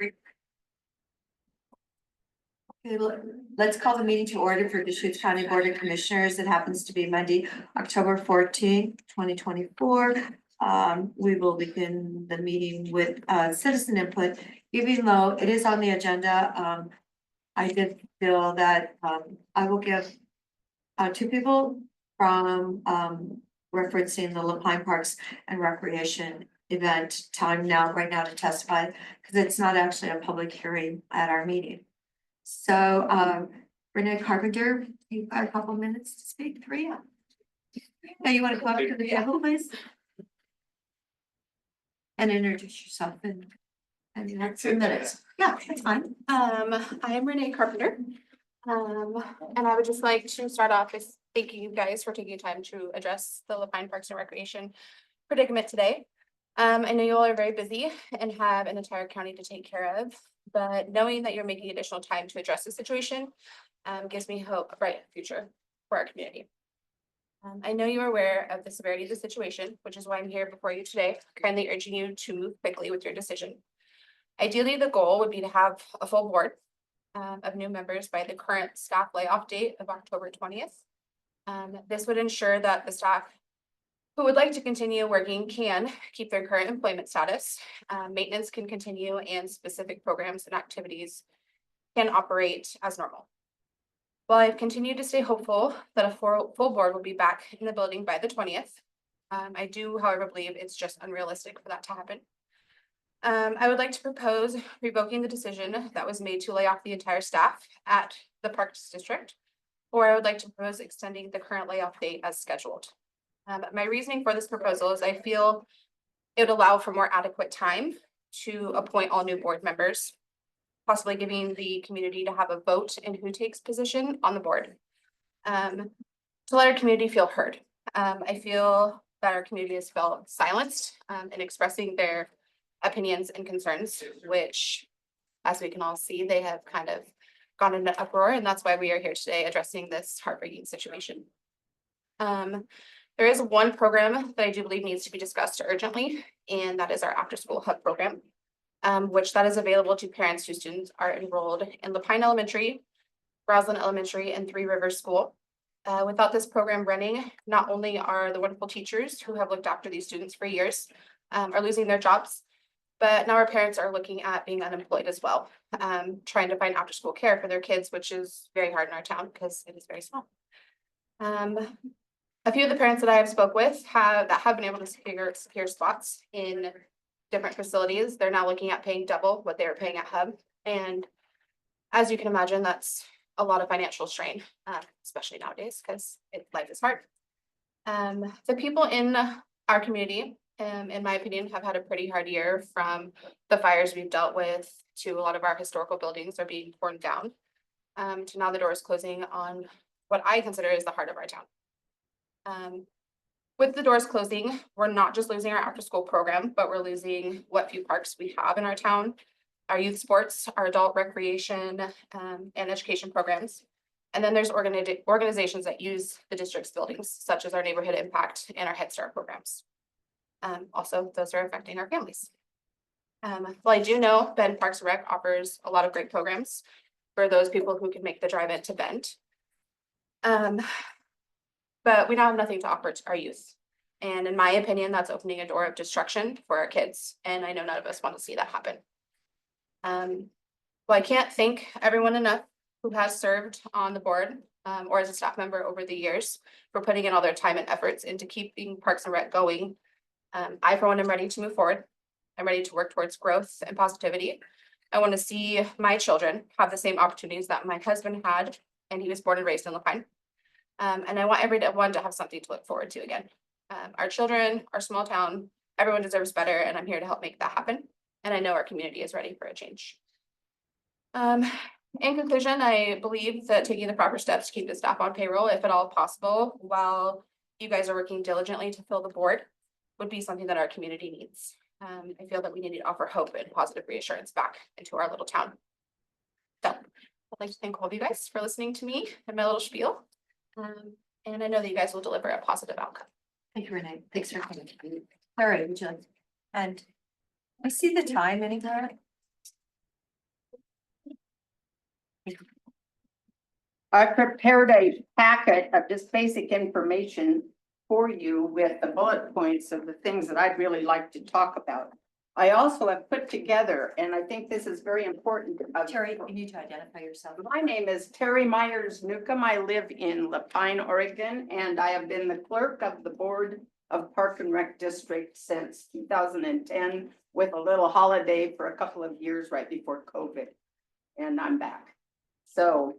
Okay, let's call the meeting to order for Deschutes County Board of Commissioners. It happens to be Monday, October 14th, 2024. We will begin the meeting with citizen input, even though it is on the agenda. I did feel that I will give two people from referencing the LaPine Parks and Recreation event time right now to testify, because it's not actually a public hearing at our meeting. So, Renee Carpenter, you've got a couple minutes to speak, three. Now you want to go up to the table, please? And introduce yourself and that's 2 minutes. Yeah, that's fine. I'm Renee Carpenter. And I would just like to start off with thanking you guys for taking time to address the LaPine Parks and Recreation predicament today. I know you all are very busy and have an entire county to take care of, but knowing that you're making additional time to address the situation gives me hope, a bright future for our community. I know you are aware of the severity of the situation, which is why I'm here before you today, kindly urging you to move quickly with your decision. Ideally, the goal would be to have a full board of new members by the current staff layoff date of October 20th. This would ensure that the staff who would like to continue working can keep their current employment status. Maintenance can continue and specific programs and activities can operate as normal. While I've continued to stay hopeful that a full board will be back in the building by the 20th, I do, however, believe it's just unrealistic for that to happen. I would like to propose revoking the decision that was made to lay off the entire staff at the Parks District, or I would like to propose extending the current layoff date as scheduled. My reasoning for this proposal is I feel it would allow for more adequate time to appoint all new board members, possibly giving the community to have a vote in who takes position on the board, to let our community feel heard. I feel that our community has felt silenced in expressing their opinions and concerns, which, as we can all see, they have kind of gone into uproar, and that's why we are here today addressing this heartbreaking situation. There is one program that I do believe needs to be discussed urgently, and that is our after-school hub program, which that is available to parents whose students are enrolled in LaPine Elementary, Roslyn Elementary, and Three Rivers School. Without this program running, not only are the wonderful teachers who have looked after these students for years are losing their jobs, but now our parents are looking at being unemployed as well, trying to find after-school care for their kids, which is very hard in our town because it is very small. A few of the parents that I have spoke with have been able to secure spots in different facilities. They're now looking at paying double what they were paying at Hub. And as you can imagine, that's a lot of financial strain, especially nowadays because life is hard. The people in our community, in my opinion, have had a pretty hard year, from the fires we've dealt with to a lot of our historical buildings are being torn down, to now the doors closing on what I consider is the heart of our town. With the doors closing, we're not just losing our after-school program, but we're losing what few parks we have in our town, our youth sports, our adult recreation, and education programs. And then there's organizations that use the district's buildings, such as our Neighborhood Impact and our Head Start programs. Also, those are affecting our families. Well, I do know Bend Parks and Rec offers a lot of great programs for those people who can make the drive into Bend. But we now have nothing to offer to our youth. And in my opinion, that's opening a door of destruction for our kids. And I know none of us want to see that happen. Well, I can't thank everyone enough who has served on the board or as a staff member over the years for putting in all their time and efforts into keeping Parks and Rec going. I, for one, am ready to move forward. I'm ready to work towards growth and positivity. I want to see my children have the same opportunities that my husband had, and he was born and raised in LaPine. And I want everyone to have something to look forward to again. Our children, our small town, everyone deserves better, and I'm here to help make that happen. And I know our community is ready for a change. In conclusion, I believe that taking the proper steps to keep the staff on payroll, if at all possible, while you guys are working diligently to fill the board, would be something that our community needs. I feel that we need to offer hope and positive reassurance back into our little town. So I'd like to thank all of you guys for listening to me and my little spiel. And I know that you guys will deliver a positive outcome. Thank you, Renee. Thanks for coming. All right, would you like? And I see the time anywhere. I prepared a packet of just basic information for you with the bullet points of the things that I'd really like to talk about. I also have put together, and I think this is very important. Terry, you need to identify yourself. My name is Terry Myers Newcomb. I live in Lapine, Oregon, and I have been the clerk of the Board of Park and Rec District since 2010, with a little holiday for a couple of years right before COVID. And I'm back. So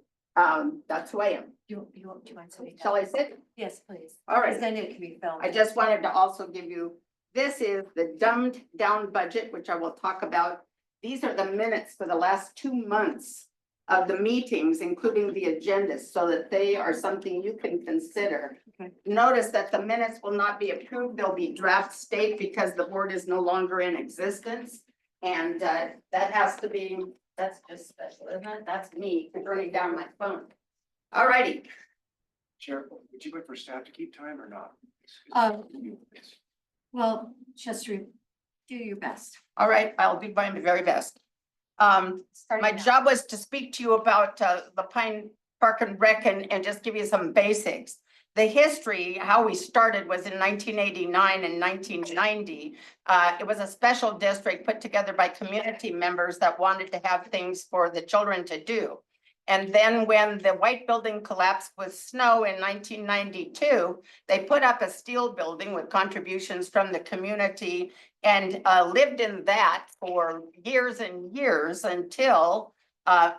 that's who I am. Do you mind sitting Shall down? I sit? Yes, please. All right. Because then it can be filmed. I just wanted to also give you, this is the dumbed down budget, which I will talk about. These are the minutes for the last 2 months of the meetings, including the agendas, so that they are something you can consider. Okay. Notice that the minutes will not be approved. They'll be draft state because the board is no longer in existence. And that has to be, that's just special, isn't it? That's me turning down my phone. All righty. Chair, would you wait for staff to keep time or not? Well, Chester, do your best. All right, I'll do my very best. Starting My now. job was to speak to you about the Pine Park and Rec and just give you some basics. The history, how we started was in 1989 and 1990. It was a special district put together by community members that wanted to have things for the children to do. And then when the white building collapsed with snow in 1992, they put up a steel building with contributions from the community and lived in that for years and years until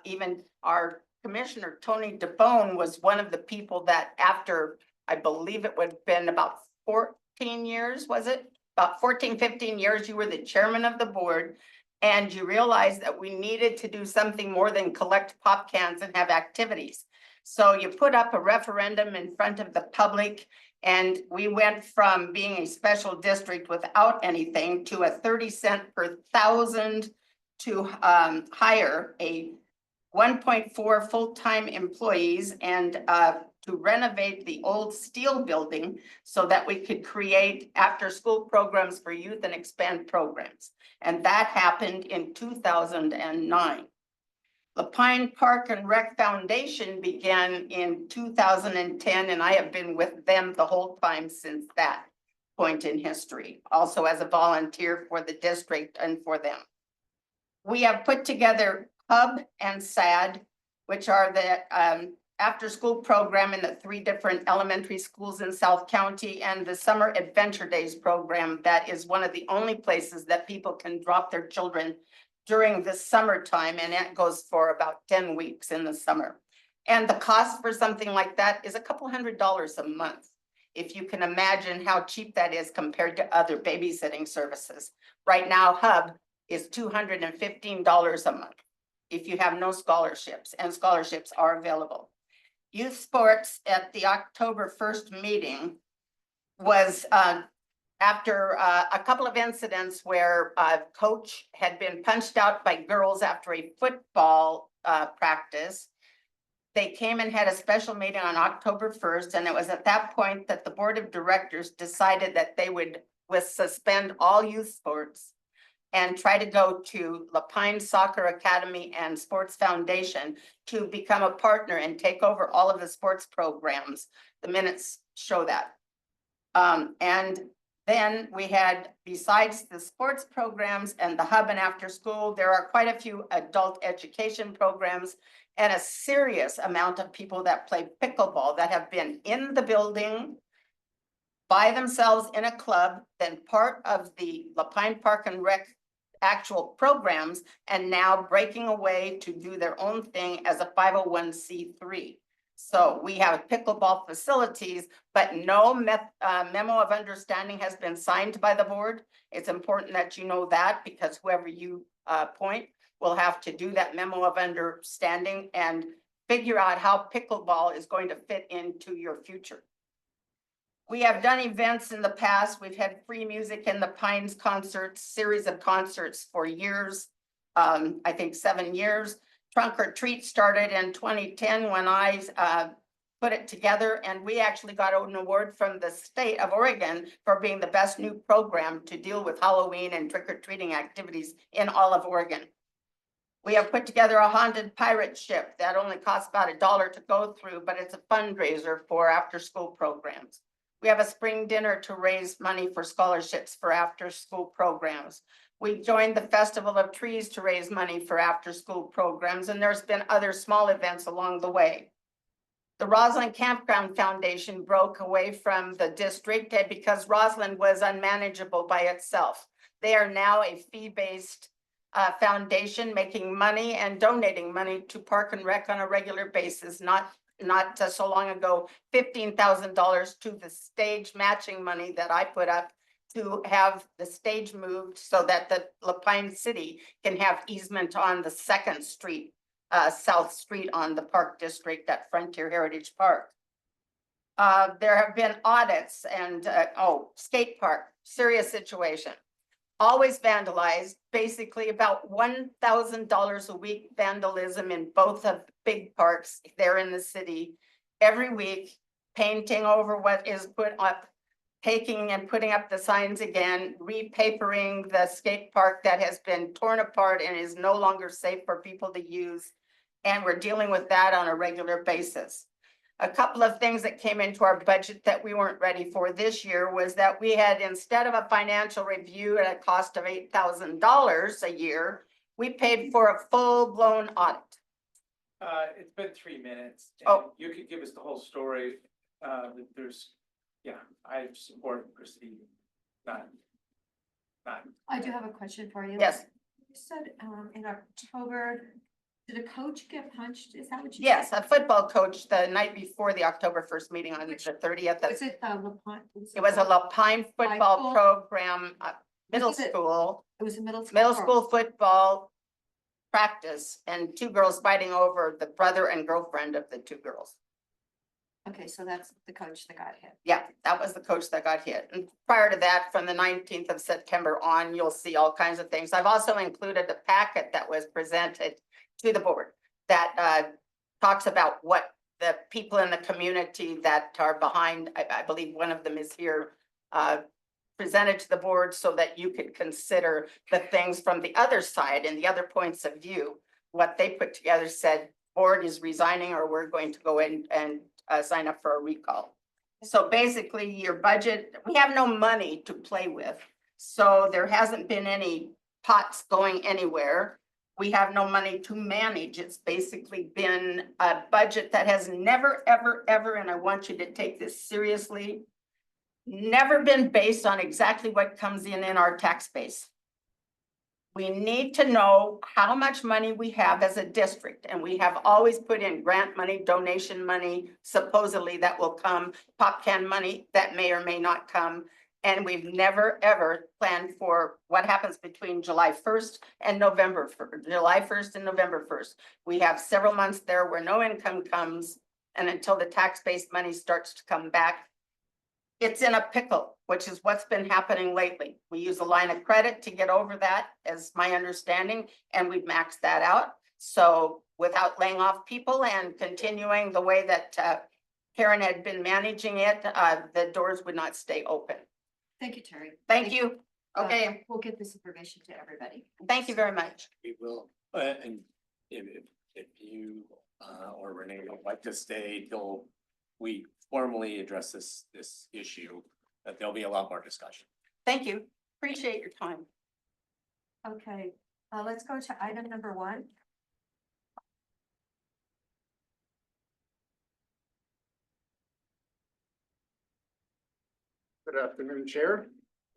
even our commissioner, Tony DeBone, was one of the people that after, I believe it would have been about 14 years, was it? About 14, 15 years, you were the chairman of the board. And you realized that we needed to do something more than collect pop cans and have activities. So you put up a referendum in front of the public, and we went from being a special district without anything to a 30 cents per thousand to hire a 1.4 full-time employees and to renovate the old steel building so that we could create after-school programs for youth and expand programs. And that happened in 2009. The Pine Park and Rec Foundation began in 2010, and I have been with them the whole time since that point in history, also as a volunteer for the district and for them. We have put together Hub and SAD, which are the after-school program in the 3 different elementary schools in South County, and the Summer Adventure Days program that is one of the only places that people can drop their children during the summertime, and it goes for about 10 weeks in the summer. And the cost for something like that is a couple $100 a month, if you can imagine how cheap that is compared to other babysitting services. Right now, Hub is $215 a month if you have no scholarships, and scholarships are available. Youth sports at the October 1st meeting was after a couple of incidents where a coach had been punched out by girls after a football practice. They came and had a special meeting on October 1st, and it was at that point that the board of directors decided that they would suspend all youth sports and try to go to Lapine Soccer Academy and Sports Foundation to become a partner and take over all of the sports programs. The minutes show that. And then we had, besides the sports programs and the Hub and after school, there are quite a few adult education programs and a serious amount of people that play pickleball that have been in the building by themselves in a club, then part of the Lapine Park and Rec actual programs, and now breaking away to do their own thing as a 501c3. So we have pickleball facilities, but no memo of understanding has been signed by the board. It's important that you know that, because whoever you appoint will have to do that memo of understanding and figure out how pickleball is going to fit into your future. We have done events in the past. We've had free music in the Pines concerts, series of concerts for years, I think 7 years. Trunk or Treat started in 2010 when I put it together, and we actually got an award from the state of Oregon for being the best new program to deal with Halloween and trick-or-treating activities in all of Oregon. We have put together a haunted pirate ship that only costs about $1 to go through, but it's a fundraiser for after-school programs. We have a spring dinner to raise money for scholarships for after-school programs. We joined the Festival of Trees to raise money for after-school programs, and there's been other small events along the way. The Roslyn Campground Foundation broke away from the district because Roslyn was unmanageable by itself. They are now a fee-based foundation making money and donating money to Park and Rec on a regular basis, not so long ago, $15,000 to the stage matching money that I put up to have the stage moved so that the La Pine City can have easement on the 2nd Street, South Street on the Park District at Frontier Heritage Park. There have been audits and, skate park, serious situation. Always vandalized, basically about $1,000 a week vandalism in both of the big parks there in the city. Every week, painting over what is put up, taking and putting up the signs again, repapering the skate park that has been torn apart and is no longer safe for people to use. And we're dealing with that on a regular basis. A couple of things that came into our budget that we weren't ready for this year was that we had, instead of a financial review at a cost of $8,000 a year, we paid for a full-blown audit. It's been 3 minutes. Oh. You could give us the whole story. I support Christie. Not. I do have a question for you. Yes, You said, in October, did a coach get punched? Is that what you? yes, a football coach the night before the October 1st meeting on the 30th. Was it, LaPont? It was a La Pine football school? program, middle Was it- school. It was a middle school. Middle girl. school football practice and 2 girls fighting over the brother and girlfriend of the 2 girls. Okay, so that's the coach that got hit. Yeah, that was the coach that got hit. And prior to that, from the 19th of September on, you'll see all kinds of things. I've also included a packet that was presented to the board that talks about what the people in the community that are behind, I believe one of them is here, presented to the board so that you could consider the things from the other side and the other points of view. What they put together said, board is resigning or we're going to go in and sign up for a recall. So basically your budget, we have no money to play with. So there hasn't been any pots going anywhere. We have no money to manage. It's basically been a budget that has never, ever, ever, and I want you to take this seriously, never been based on exactly what comes in our tax base. We need to know how much money we have as a district, and we have always put in grant money, donation money, supposedly that will come, pop can money that may or may not come. And we've never, ever planned for what happens between July 1st and November, July 1st and November 1st. We have several months there where no income comes, and until the tax-based money starts to come back, it's in a pickle, which is what's been happening lately. We use a line of credit to get over that, as my understanding, and we've maxed that out. So without laying off people and continuing the way that Karen had been managing it, the doors would not stay open. Thank you, Terry. Thank you. Okay, We'll get this information to everybody. thank you very much. We will, and if you or Renee would like to stay till we formally address this issue, that there'll be a lot more discussion. Thank you. Appreciate your time. Okay, let's go to item number 1. Good afternoon, Chair,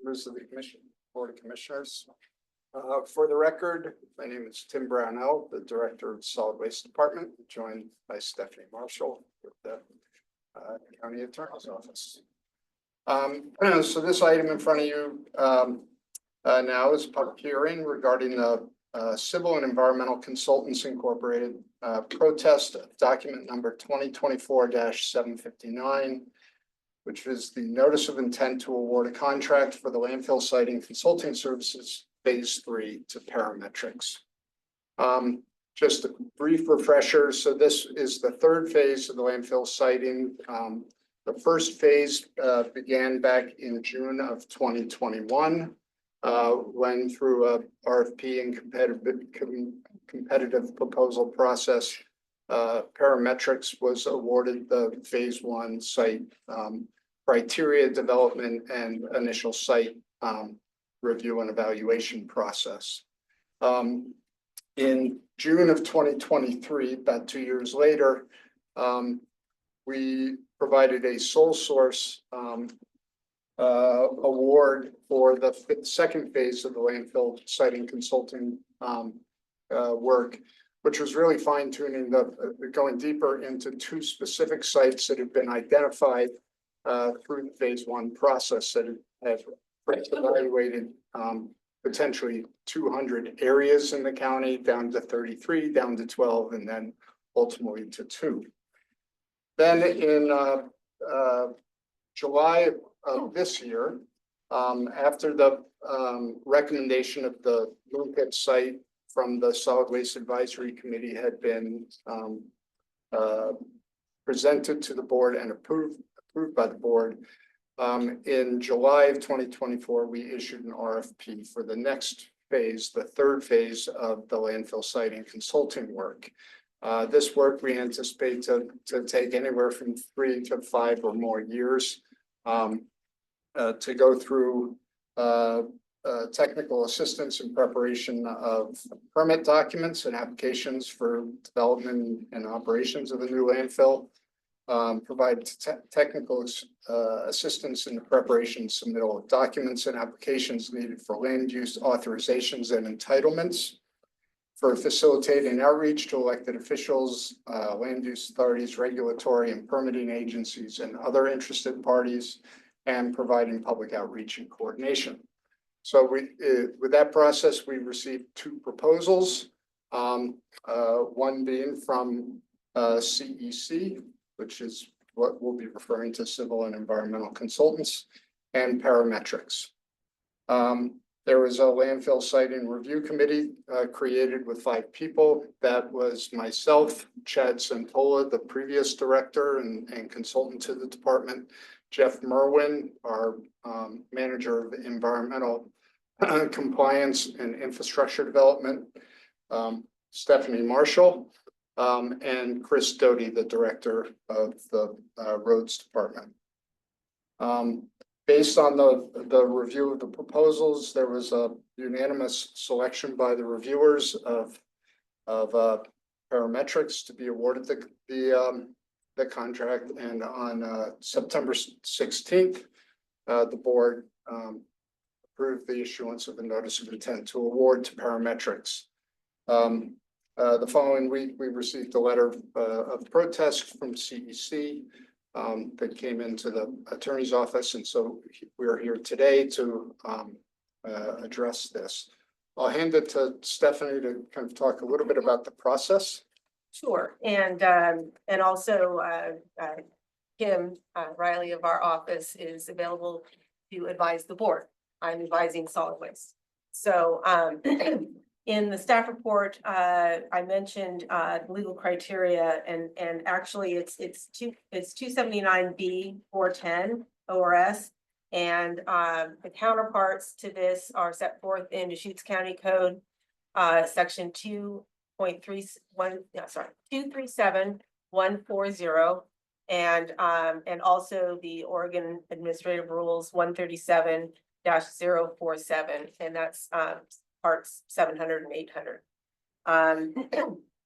members of the Commission, Board of Commissioners. For the record, my name is Tim Brownell, the Director of Solid Waste Department, joined by Stephanie Marshall with the County Attorney's Office. So this item in front of you now is a public hearing regarding the Civil and Environmental Consultants Incorporated protest of document number 2024-759. Which is the notice of intent to award a contract for the landfill siting consulting services phase 3 to Parametrics. Just a brief refresher. So this is the 3rd phase of the landfill siting. The first phase began back in June of 2021. Went through a RFP and competitive proposal process. Parametrics was awarded the phase one site criteria development and initial site review and evaluation process. In June of 2023, about 2 years later, we provided a sole source award for the second phase of the landfill siting consulting work, which was really fine tuning going deeper into 2 specific sites that have been identified through the phase one process that have evaluated potentially 200 areas in the county, down to 33, down to 12, and then ultimately to 2. Then in July of this year, after the recommendation of the Moon Pit site from the Solid Waste Advisory Committee had been presented to the board and approved by the board, in July of 2024, we issued an RFP for the next phase, the third phase of the landfill siting consulting work. This work we anticipate to take anywhere from 3 to 5 or more years to go through technical assistance and preparation of permit documents and applications for development and operations of the new landfill. Provide technical assistance in the preparation and submittal of documents and applications needed for land use authorizations and entitlements, for facilitating outreach to elected officials, land use authorities, regulatory and permitting agencies, and other interested parties, and providing public outreach and coordination. So with that process, we received 2 proposals, one being from CEC, which is what we'll be referring to civil and environmental consultants, and Parametrics. There was a landfill siting review committee created with 5 people. That was myself, Chad Santola, the previous director and consultant to the department, Jeff Merwin, our manager of environmental compliance and infrastructure development, Stephanie Marshall, and Chris Doty, the director of the roads department. Based on the review of the proposals, there was a unanimous selection by the reviewers of Parametrics to be awarded the contract, and on September 16th, the board approved the issuance of the notice of intent to award to Parametrics. The following week, we received a letter of protest from CEC that came into the attorney's office, and so we are here today to address this. I'll hand it to Stephanie to kind of talk a little bit about the process. Sure, and also Kim Riley of our office is available to advise the board. I'm advising solid waste. So in the staff report, I mentioned legal criteria, and actually it's 279B 410 ORS, and the counterparts to this are set forth in Deschutes County Code, section 237-140, and also the Oregon Administrative Rules 137-047, and that's parts 700 and 800.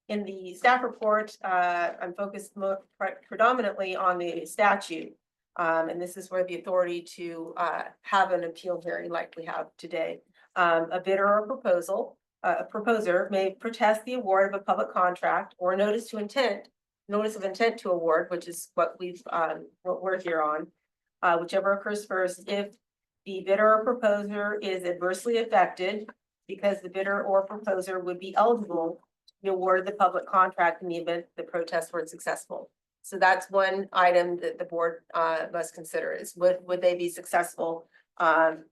In the staff report, I'm focused predominantly on the statute, and this is where the authority to have an appeal hearing like we have today. A bidder or a proposer may protest the award of a public contract or notice of intent to award, which is what we're here on, whichever occurs first, if the bidder or proposer is adversely affected because the bidder or proposer would be eligible to be awarded the public contract in the event the protests were successful. So that's one item that the board must consider, is would they be successful, and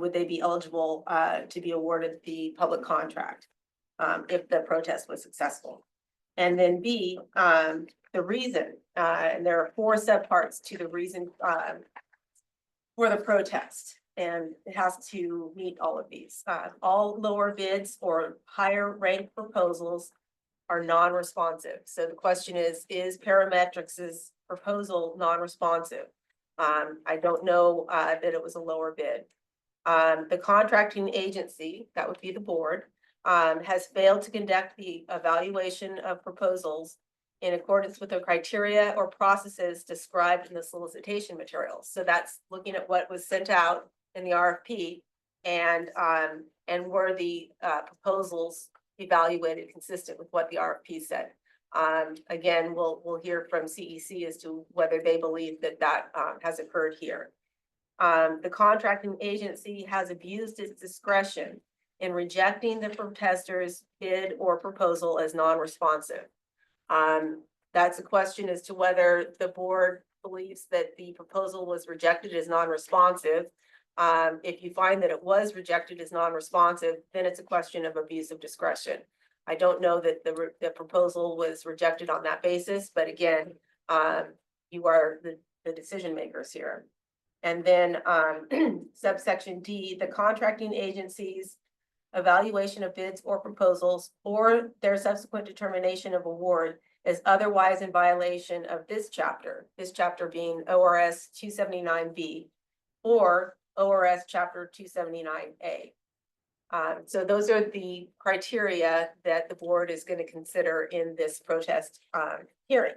would they be eligible to be awarded the public contract if the protest was successful. And then B, the reason, and there are 4 subparts to the reason for the protest. And it has to meet all of these. All lower bids or higher ranked proposals are non-responsive. So the question is Parametrics's proposal non-responsive? I don't know, that it was a lower bid. The contracting agency, that would be the board, has failed to conduct the evaluation of proposals in accordance with the criteria or processes described in the solicitation materials. So that's looking at what was sent out in the RFP and were the proposals evaluated consistent with what the RFP said. Again, we'll hear from CEC as to whether they believe that has occurred here. The contracting agency has abused its discretion in rejecting the protester's bid or proposal as non-responsive. That's a question as to whether the board believes that the proposal was rejected as non-responsive. If you find that it was rejected as non-responsive, then it's a question of abuse of discretion. I don't know that the proposal was rejected on that basis, but again, you are the decision makers here. And then subsection D, the contracting agency's evaluation of bids or proposals or their subsequent determination of award is otherwise in violation of this chapter being ORS 279B or ORS chapter 279A. So those are the criteria that the board is going to consider in this protest hearing.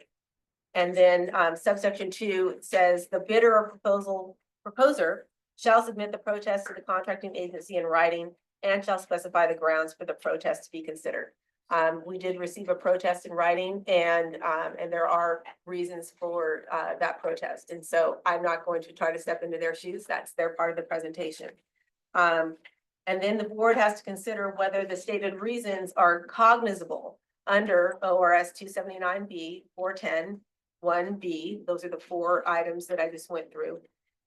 And then subsection 2 says the bidder or proposer shall submit the protest to the contracting agency in writing and shall specify the grounds for the protest to be considered. We did receive a protest in writing and there are reasons for that protest. And so I'm not going to try to step into their shoes. That's their part of the presentation. And then the board has to consider whether the stated reasons are cognizable under ORS 279B, 410, 1B. Those are the 4 items that I just went through.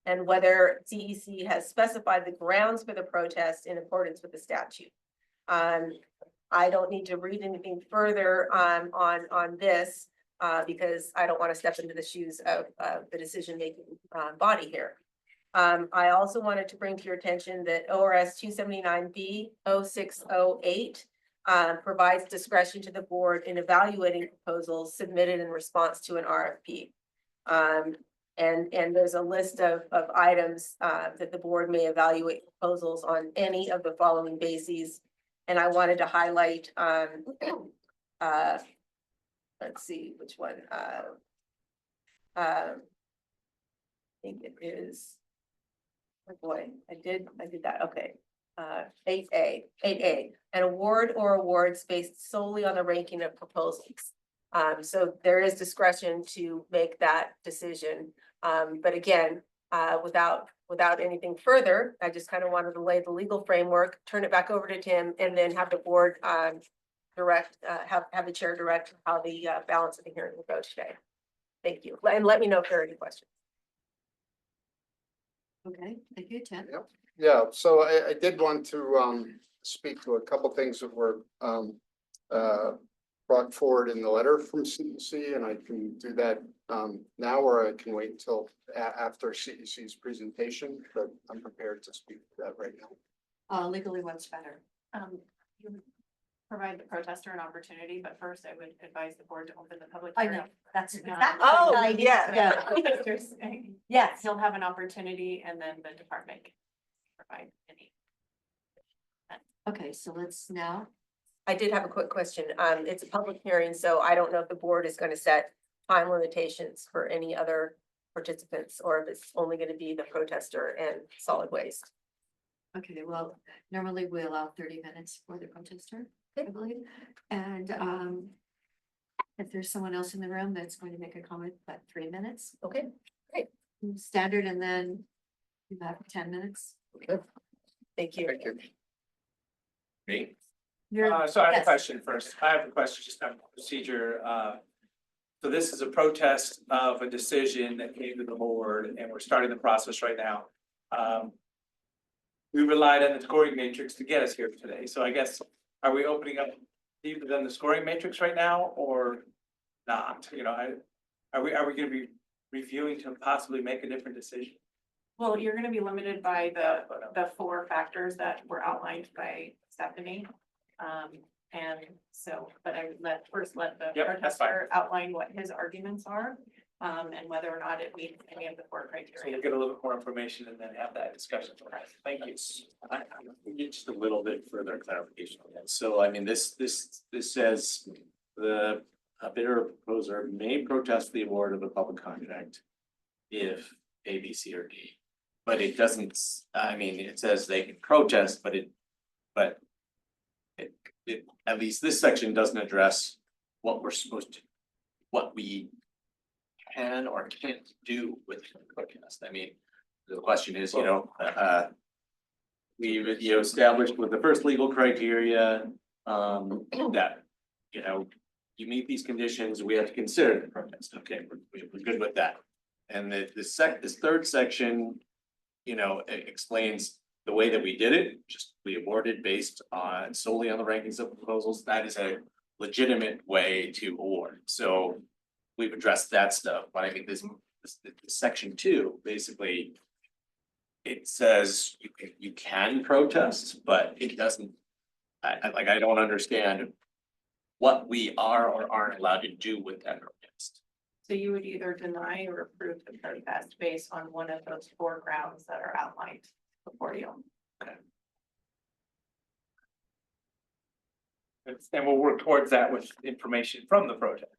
And whether CEC has specified the grounds for the protest in accordance with the statute. I don't need to read anything further on this because I don't want to step into the shoes of the decision-making body here. I also wanted to bring to your attention that ORS 279B 0608 provides discretion to the board in evaluating proposals submitted in response to an RFP. And there's a list of items that the board may evaluate proposals on any of the following bases. And I wanted to highlight, let's see which one. I think it is, oh boy, I did that, okay. 8A, an award or awards based solely on the ranking of proposals. So there is discretion to make that decision. But again, without anything further, I just kind of wanted to lay the legal framework, turn it back over to Tim, and then have the board direct, have the chair direct how the balance of the hearing will go today. Thank you. And let me know if there are any questions. Okay, thank you, Tim. Yep. Yeah, so I did want to speak to a couple things that were brought forward in the letter from CEC, and I can do that now, or I can wait until after CEC's presentation, but I'm prepared to speak to that right now. Legally, what's better? You would provide the protester an opportunity, but first I would advise the board to open the public I hearing. know, that's. Oh, yeah. Yeah. Protesters, Yes. he'll have an opportunity and then the department can provide any. Okay, so let's now, I did have a quick question. It's a public hearing, so I don't know if the board is going to set time limitations for any other participants, or if it's only going to be the protester and solid waste. okay, well, normally we allow 30 minutes for the protester, I believe. And if there's someone else in the room that's going to make a comment, about 3 minutes. Okay, Standard, and then you have 10 minutes. thank you. Thank you. Me? You're- So I have a yes. question first. I have a question just on procedure. So this is a protest of a decision that came to the board and we're starting the process right now. We relied on the scoring matrix to get us here today. So I guess, are we opening up even then the scoring matrix right now or not? You know, are we gonna be reviewing to possibly make a different decision? Well, you're gonna be limited by the four factors that were outlined by Stephanie. And so, but I would first let the Yep, that's fine. protester outline what his arguments are. And whether or not it meets any of the four So criteria. we'll get a little bit more information and then have that discussion. Thank you. I get just a little bit further clarification on that. So I mean, this says the bidder or proposer may protest the award of a public contract if A, B, C, or D. But it doesn't, I mean, it says they can protest, but at least this section doesn't address what we're supposed to, what we can or can't do with the protest. I mean, the question is, we established with the first legal criteria, that, you meet these conditions, we have to consider the protest. Okay, we're good with that. And this third section, explains the way that we did it, just we awarded based on solely on the rankings of proposals. That is a legitimate way to award. So we've addressed that stuff, but I think this section 2, basically. It says you can protest, but it doesn't, I don't understand what we are or aren't allowed to do with that protest. So you would either deny or approve the protest based on one of those four grounds that are outlined before you. And we'll work towards that with information from the project.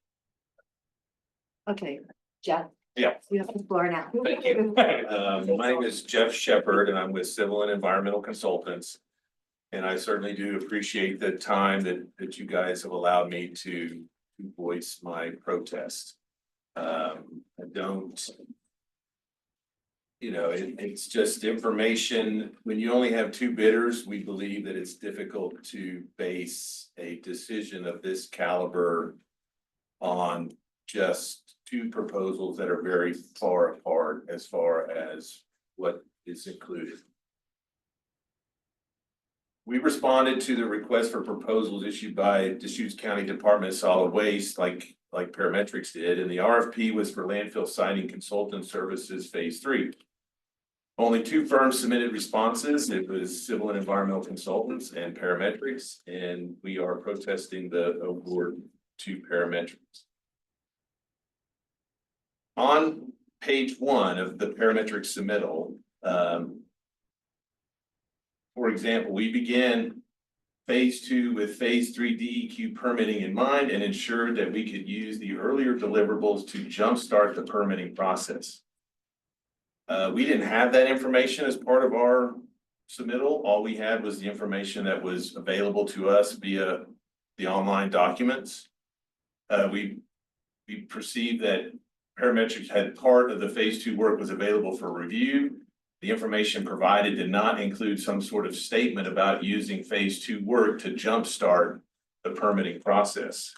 Okay, Jeff. Yeah. You have the floor now. Thank you. My name is Jeff Shepherd and I'm with Civil and Environmental Consultants. And I certainly do appreciate the time that you guys have allowed me to voice my protest. I don't. It's just information. When you only have 2 bidders, we believe that it's difficult to base a decision of this caliber on just 2 proposals that are very far apart as far as what is included. We responded to the request for proposals issued by Deschutes County Department of Solid Waste, like Parametrics did, and the RFP was for landfill siting consultant services phase 3. Only 2 firms submitted responses. It was Civil and Environmental Consultants and Parametrics, and we are protesting the award to Parametrics. On page 1 of the Parametrics submittal, for example, we began phase 2 with phase 3 DEQ permitting in mind and ensured that we could use the earlier deliverables to jumpstart the permitting process. We didn't have that information as part of our submittal. All we had was the information that was available to us via the online documents. We perceived that Parametrics had part of the phase 2 work was available for review. The information provided did not include some sort of statement about using phase 2 work to jumpstart the permitting process.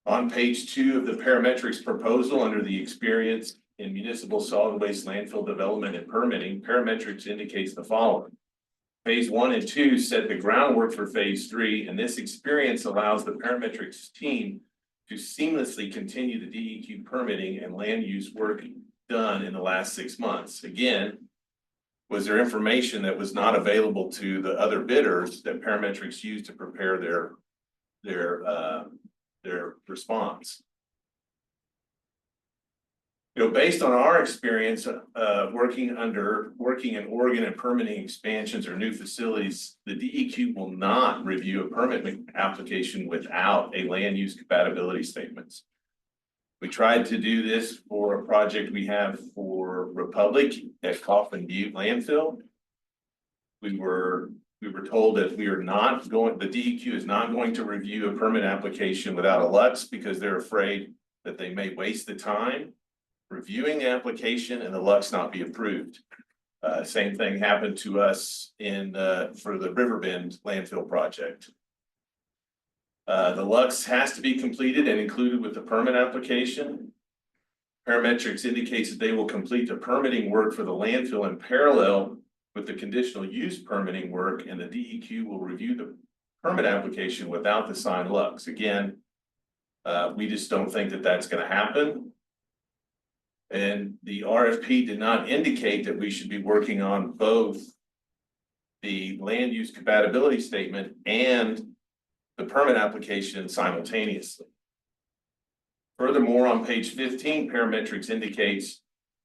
On page 2 of the Parametrics proposal, under the experience in municipal solid waste landfill development and permitting, Parametrics indicates the following. Phase 1 and 2 set the groundwork for phase 3, and this experience allows the Parametrics team to seamlessly continue the DEQ permitting and land use work done in the last 6 months. Again, was there information that was not available to the other bidders that Parametrics used to prepare their response? Based on our experience working in Oregon and permitting expansions or new facilities, the DEQ will not review a permit application without a land use compatibility statement. We tried to do this for a project we have for Republic at Coffin Butte landfill. We were told that the DEQ is not going to review a permit application without a LUX because they're afraid that they may waste the time reviewing the application and the LUX not be approved. Same thing happened to us for the Riverbend landfill project. The LUX has to be completed and included with the permit application. Parametrics indicates that they will complete the permitting work for the landfill in parallel with the conditional use permitting work, and the DEQ will review the permit application without the signed LUX. Again, we just don't think that that's going to happen. And the RFP did not indicate that we should be working on both the land use compatibility statement and the permit application simultaneously. Furthermore, on page 15, parametrics indicates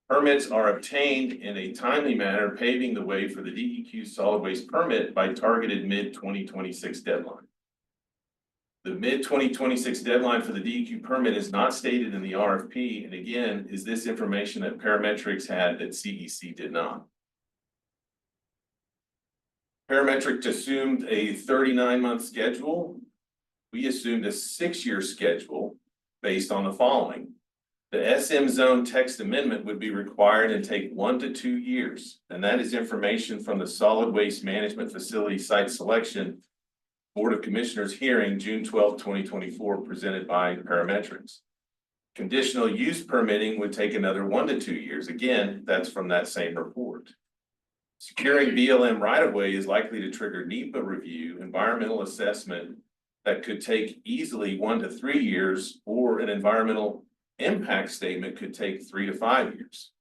permits are obtained in a timely manner, paving the way for the DEQ solid waste permit by targeted mid-2026 deadline. The mid-2026 deadline for the DEQ permit is not stated in the RFP, and again, is this information that parametrics had that CEC did not. Parametrics assumed a 39-month schedule. We assumed a 6-year schedule based on the following. The SM zone text amendment would be required and take 1 to 2 years, and that is information from the Solid Waste Management Facility Site Selection Board of Commissioners hearing June 12, 2024, presented by Parametrics. Conditional use permitting would take another 1 to 2 years. Again, that's from that same report. Securing BLM right-of-way is likely to trigger NEPA review, environmental assessment that could take easily 1 to 3 years, or an environmental impact statement could take 3 to 5 years.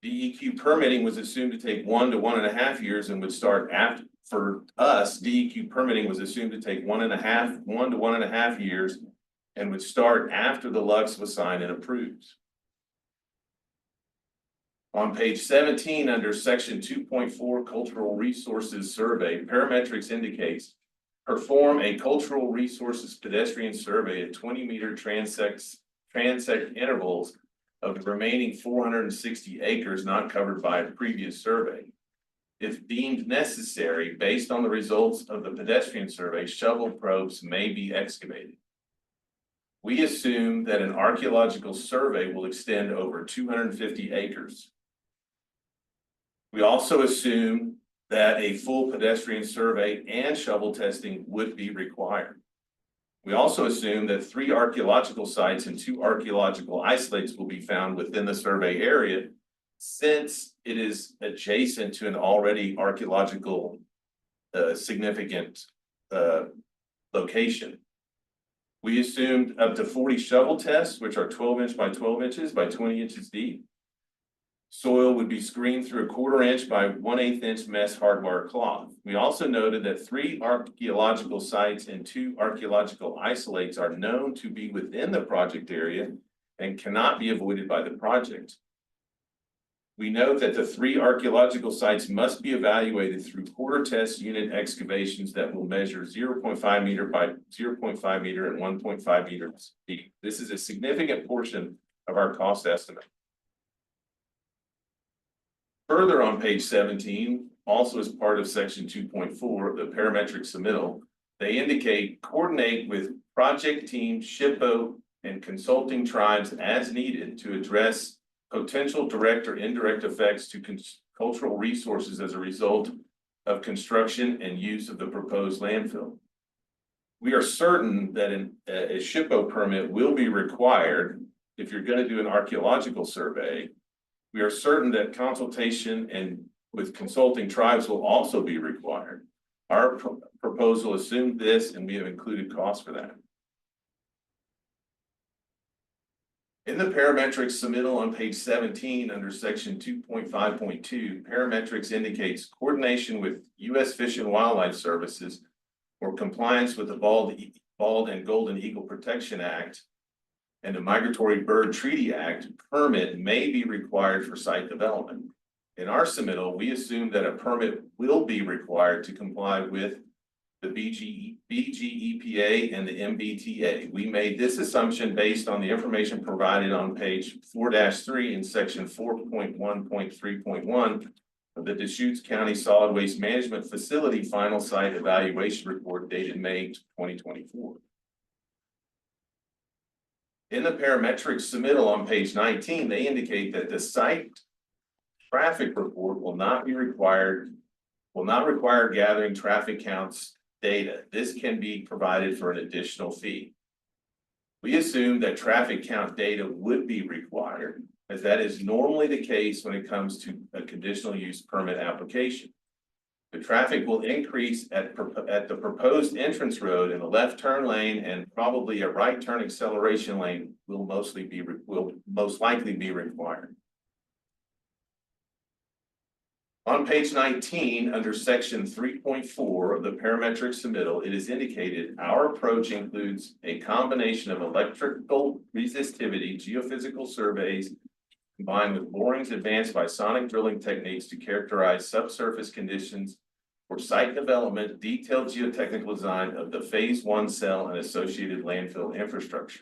DEQ permitting was assumed to take 1 to 1.5 years and would start after. For us, DEQ permitting was assumed to take 1 to 1.5 years and would start after the LUX was signed and approved. On page 17, under section 2.4 Cultural Resources Survey, parametrics indicates perform a cultural resources pedestrian survey at 20-meter transect intervals of the remaining 460 acres not covered by a previous survey. If deemed necessary, based on the results of the pedestrian survey, shovel probes may be excavated. We assume that an archaeological survey will extend over 250 acres. We also assume that a full pedestrian survey and shovel testing would be required. We also assume that 3 archaeological sites and 2 archaeological isolates will be found within the survey area, since it is adjacent to an already archaeological significant location. We assumed up to 40 shovel tests, which are 12 inch by 12 inches by 20 inches deep. Soil would be screened through a 1/4 inch by 1/8 inch mesh hardwire cloth. We also noted that 3 archaeological sites and 2 archaeological isolates are known to be within the project area and cannot be avoided by the project. We note that the 3 archaeological sites must be evaluated through quarter test unit excavations that will measure 0.5 meter by 0.5 meter and 1.5 meters deep. This is a significant portion of our cost estimate. Further on page 17, also as part of section 2.4, the parametric submittal, they indicate coordinate with project team, SHPO, and consulting tribes as needed to address potential direct or indirect effects to cultural resources as a result of construction and use of the proposed landfill. We are certain that a SHPO permit will be required if you're going to do an archaeological survey. We are certain that consultation and with consulting tribes will also be required. Our proposal assumed this, and we have included costs for that. In the parametrics submittal on page 17 under section 2.5.2, parametrics indicates coordination with U.S. Fish and Wildlife Services for compliance with the Bald and Golden Eagle Protection Act and the Migratory Bird Treaty Act. Permit may be required for site development. In our submittal, we assume that a permit will be required to comply with the BGEPA and the MBTA. We made this assumption based on the information provided on page 4-3 in section 4.1.3.1 of the Deschutes County Solid Waste Management Facility Final Site Evaluation Report dated May 2024. In the parametrics submittal on page 19, they indicate that the site traffic report will not require gathering traffic counts data. This can be provided for an additional fee. We assume that traffic count data would be required, as that is normally the case when it comes to a conditional use permit application. The traffic will increase at the proposed entrance road, in the left turn lane, and probably a right turn acceleration lane will most likely be required. On page 19, under section 3.4 of the parametric submittal, it is indicated our approach includes a combination of electrical resistivity, geophysical surveys, combined with borings advanced by sonic drilling techniques to characterize subsurface conditions for site development, detailed geotechnical design of the phase 1 cell and associated landfill infrastructure,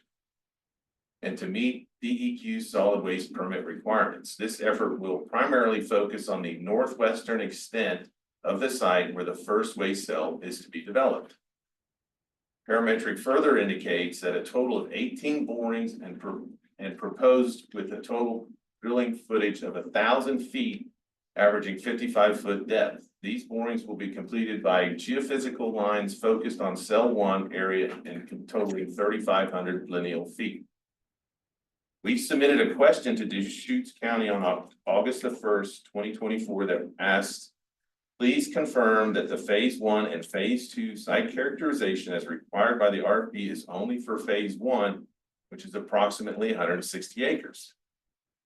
and to meet DEQ solid waste permit requirements. This effort will primarily focus on the northwestern extent of the site where the first waste cell is to be developed. Parametric further indicates that a total of 18 borings and proposed with a total drilling footage of 1,000 feet, averaging 55-foot depth. These borings will be completed by geophysical lines focused on cell 1 area and totaling 3,500 lineal feet. We submitted a question to Deschutes County on August the 1st, 2024 that asks, please confirm that the phase 1 and phase 2 site characterization as required by the RFP is only for phase 1, which is approximately 160 acres.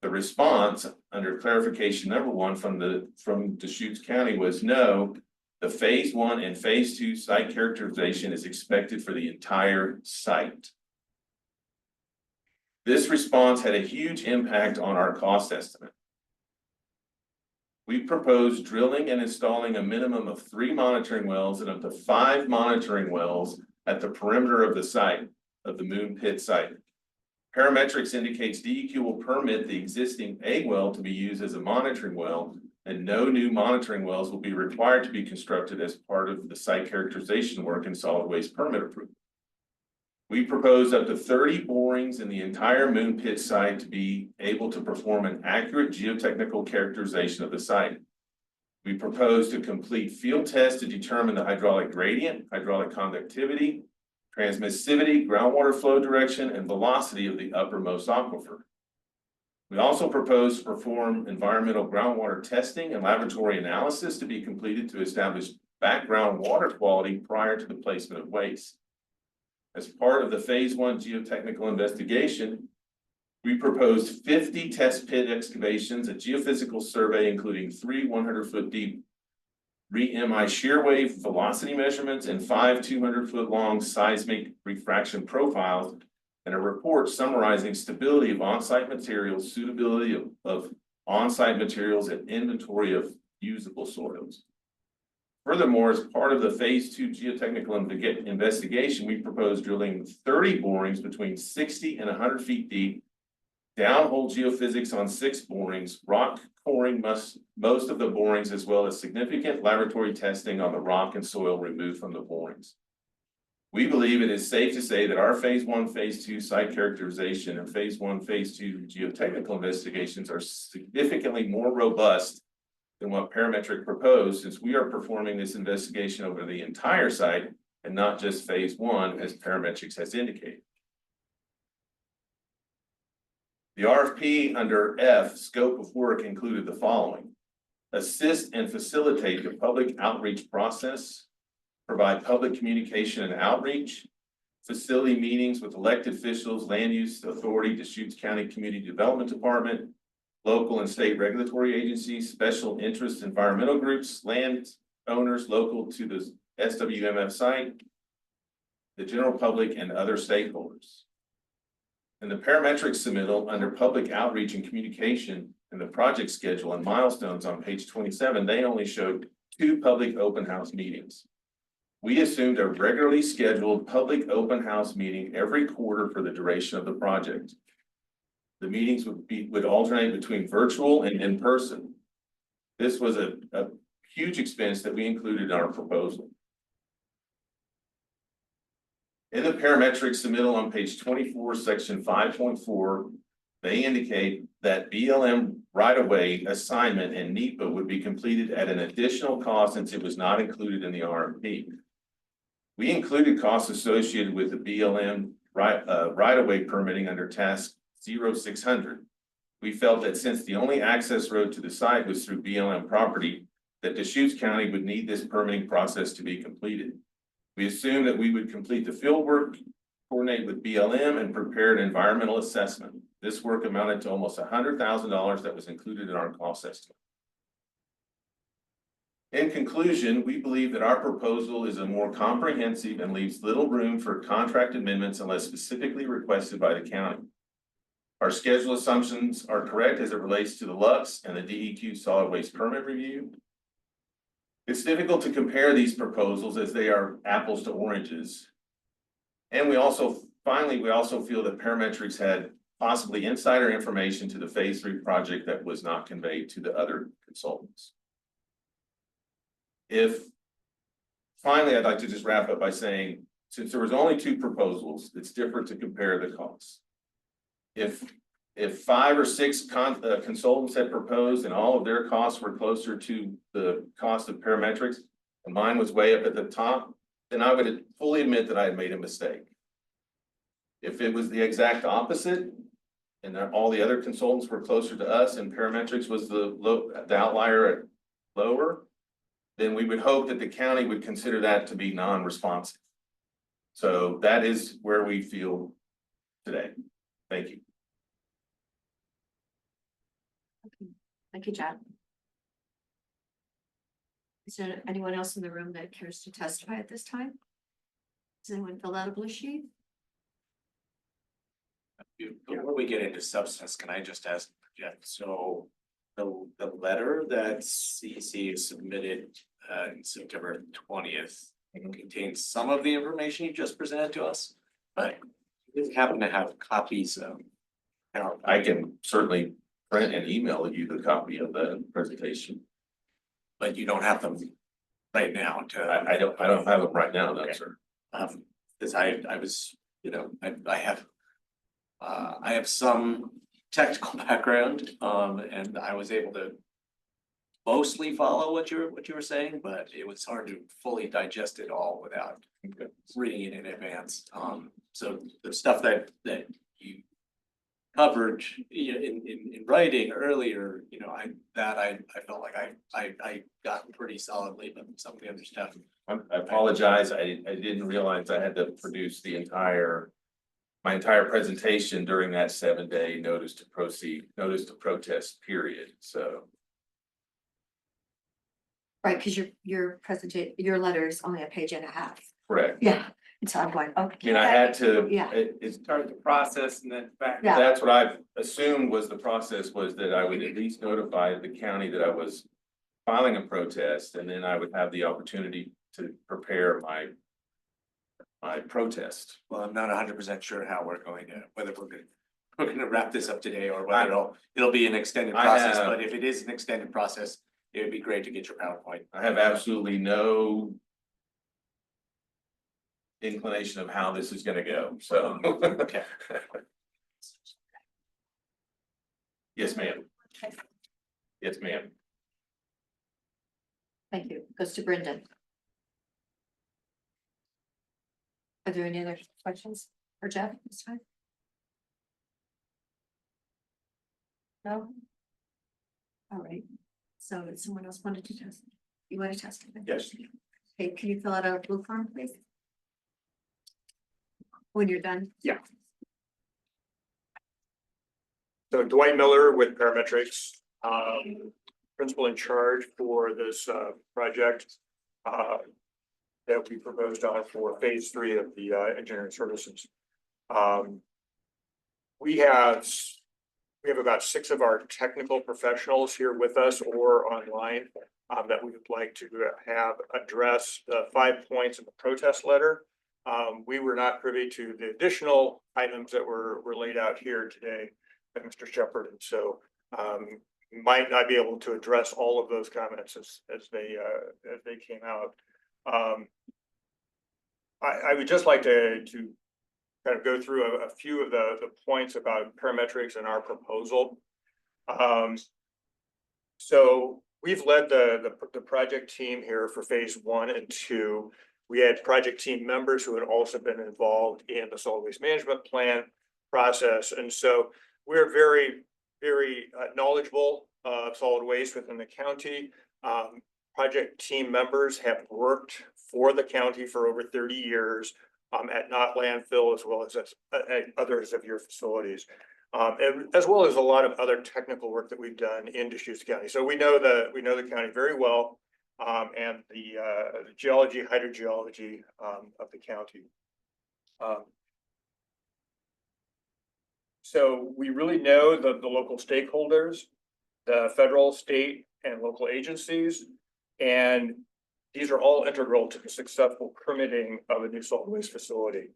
The response under clarification number 1 from Deschutes County was no, the phase 1 and phase 2 site characterization is expected for the entire site. This response had a huge impact on our cost estimate. We proposed drilling and installing a minimum of 3 monitoring wells and up to 5 monitoring wells at the perimeter of the site, of the Moon Pit site. Parametrics indicates DEQ will permit the existing A well to be used as a monitoring well, and no new monitoring wells will be required to be constructed as part of the site characterization work and solid waste permit approval. We proposed up to 30 borings in the entire Moon Pit site to be able to perform an accurate geotechnical characterization of the site. We proposed to complete field tests to determine the hydraulic gradient, hydraulic conductivity, transmissivity, groundwater flow direction, and velocity of the uppermost aquifer. We also proposed to perform environmental groundwater testing and laboratory analysis to be completed to establish background water quality prior to the placement of waste. As part of the phase 1 geotechnical investigation, we proposed 50 test pit excavations, a geophysical survey including 3 100-foot deep re-MI shear wave velocity measurements and 5 200-foot long seismic refraction profiles, and a report summarizing stability of on-site materials, suitability of on-site materials, and inventory of usable soils. Furthermore, as part of the phase 2 geotechnical investigation, we proposed drilling 30 borings between 60 and 100 feet deep, downhole geophysics on 6 borings, rock coring most of the borings, as well as significant laboratory testing on the rock and soil removed from the borings. We believe it is safe to say that our phase 1, phase 2 site characterization and phase 1, phase 2 geotechnical investigations are significantly more robust than what Parametric proposed, since we are performing this investigation over the entire site and not just phase 1, as Parametrics has indicated. The RFP under F, scope of work, included the following: assist and facilitate the public outreach process, provide public communication and outreach, facility meetings with elected officials, land use authority, Deschutes County Community Development Department, local and state regulatory agencies, special interest environmental groups, land owners local to the SWMF site, the general public, and other stakeholders. In the Parametric submittal under public outreach and communication and the project schedule and milestones on page 27, they only showed 2 public open house meetings. We assumed a regularly scheduled public open house meeting every quarter for the duration of the project. The meetings would alternate between virtual and in person. This was a huge expense that we included in our proposal. In the Parametric submittal on page 24, section 5.4, they indicate that BLM right-of-way assignment and NEPA would be completed at an additional cost since it was not included in the RFP. We included costs associated with the BLM right-of-way permitting under task 0600. We felt that since the only access road to the site was through BLM property, that Deschutes County would need this permitting process to be completed. We assumed that we would complete the field work, coordinate with BLM, and prepare an environmental assessment. This work amounted to almost $100,000 that was included in our cost estimate. In conclusion, we believe that our proposal is a more comprehensive and leaves little room for contract amendments unless specifically requested by the county. Our schedule assumptions are correct as it relates to the Lux and the DEQ solid waste permit review. It's difficult to compare these proposals as they are apples to oranges. And we also feel that Parametrics had possibly insider information to the phase 3 project that was not conveyed to the other consultants. Finally, I'd like to just wrap up by saying, since there was only 2 proposals, it's different to compare the costs. If 5 or 6 consultants had proposed and all of their costs were closer to the cost of Parametrics, and mine was way up at the top, then I would fully admit that I had made a mistake. If it was the exact opposite, and that all the other consultants were closer to us and Parametrics was the outlier at lower, then we would hope that the county would consider that to be non-responsive. So that is where we feel today. Thank you. Thank you, John. Is there anyone else in the room that cares to testify at this time? Does anyone fill out a blue sheet? Before we get into substance, can I just ask, Jeff, so the letter that CEC submitted in September 20th contains some of the information you just presented to us, but we happen to have copies of. I can certainly print and email you the copy of the presentation. But you don't have them right now to. I don't have them right now, no, Okay. sir. Cause I was, I have some technical background, and I was able to mostly follow what you were saying, but it was hard to fully digest it all without reading it in advance. So the stuff that you covered in writing earlier, I felt like I got pretty solidly, but some of the other stuff. I apologize. I didn't realize I had to produce my entire presentation during that 7-day notice to protest period, so. Right, because your letter is only a page and a half. Correct. Yeah, and so I'm going, okay. And I had to, Yeah. it's Start the process and then back. Yeah. That's what I've assumed was the process, was that I would at least notify the county that I was filing a protest, and then I would have the opportunity to prepare my protest. Well, I'm not 100% sure how whether we're gonna wrap this up today or whether it'll be an extended I process, have- but if it is an extended process, it would be great to get your PowerPoint. I have absolutely no inclination of how this is gonna go, so. Okay. Yes, ma'am. Yes, ma'am. Thank you. Goes to Brendan. Are there any other questions for Jeff this time? No? All right, so if someone else wanted to test, you want to test? Yes. Okay, can you fill out a blue form, please? When you're done. So Dwight Miller with Parametrics, principal in charge for this project that we proposed on for phase 3 of the engineering services. We have about 6 of our technical professionals here with us or online that we would like to have address the 5 points in the protest letter. We were not privy to the additional items that were laid out here today by Mr. Shepherd, and so might not be able to address all of those comments as they came out. I would just like to kind of go through a few of the points about Parametrics and our proposal. So we've led the project team here for phase 1 and 2. We had project team members who had also been involved in the solid waste management plan process. And so we're very, very knowledgeable of solid waste within the county. project team members have worked for the county for over 30 years at Not Landfill as well as at others of your facilities. And as well as a lot of other technical work that we've done in Deschutes County. So we know the county very well, and the geology, hydrogeology of the county. So we really know the local stakeholders, the federal, state, and local agencies, and these are all integral to the successful permitting of a new solid waste facility.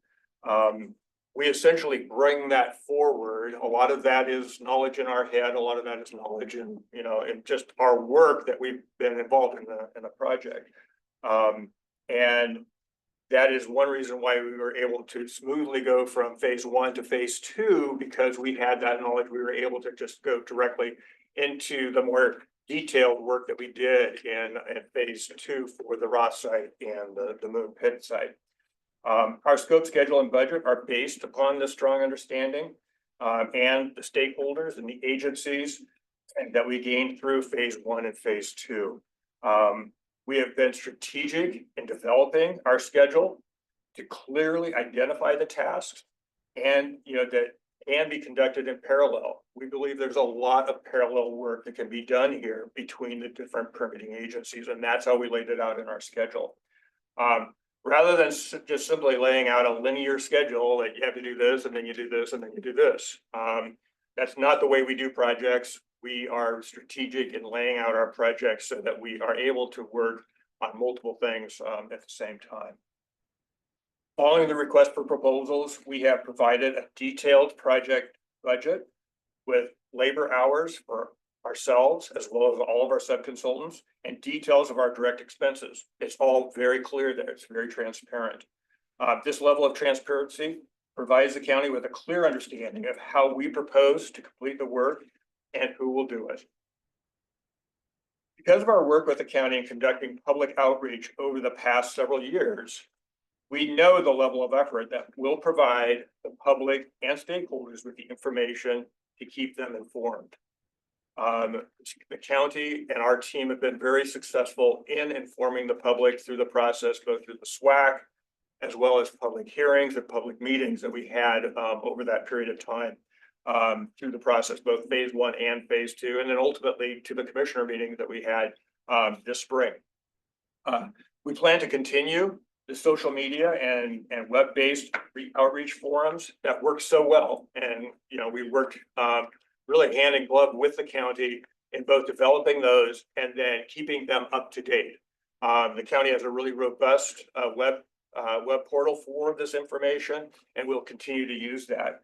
We essentially bring that forward. A lot of that is knowledge in our head. A lot of that is knowledge in, in just our work that we've been involved in the project. And that is one reason why we were able to smoothly go from phase 1 to phase 2, because we had that knowledge. We were able to just go directly into the more detailed work that we did in phase 2 for the Ross site and the Moon Pit site. Our scope, schedule, and budget are based upon this strong understanding and the stakeholders and the agencies that we gained through phase 1 and phase 2. We have been strategic in developing our schedule to clearly identify the tasks and that can be conducted in parallel. We believe there's a lot of parallel work that can be done here between the different permitting agencies, and that's how we laid it out in our schedule. Rather than just simply laying out a linear schedule that you have to do this and then you do this and then you do this. That's not the way we do projects. We are strategic in laying out our projects so that we are able to work on multiple things at the same time. Following the request for proposals, we have provided a detailed project budget with labor hours for ourselves as well as all of our subconsultants and details of our direct expenses. It's all very clear there. It's very transparent. This level of transparency provides the county with a clear understanding of how we propose to complete the work and who will do it. Because of our work with the county and conducting public outreach over the past several years, we know the level of effort that will provide the public and stakeholders with the information to keep them informed. The county and our team have been very successful in informing the public through the process, both through the SWAC, as well as public hearings and public meetings that we had over that period of time through the process, both phase 1 and phase 2, and then ultimately to the commissioner meetings that we had this spring. We plan to continue the social media and web-based outreach forums that work so well. And, we worked really hand in glove with the county in both developing those and then keeping them up to date. The county has a really robust web portal for this information, and we'll continue to use that.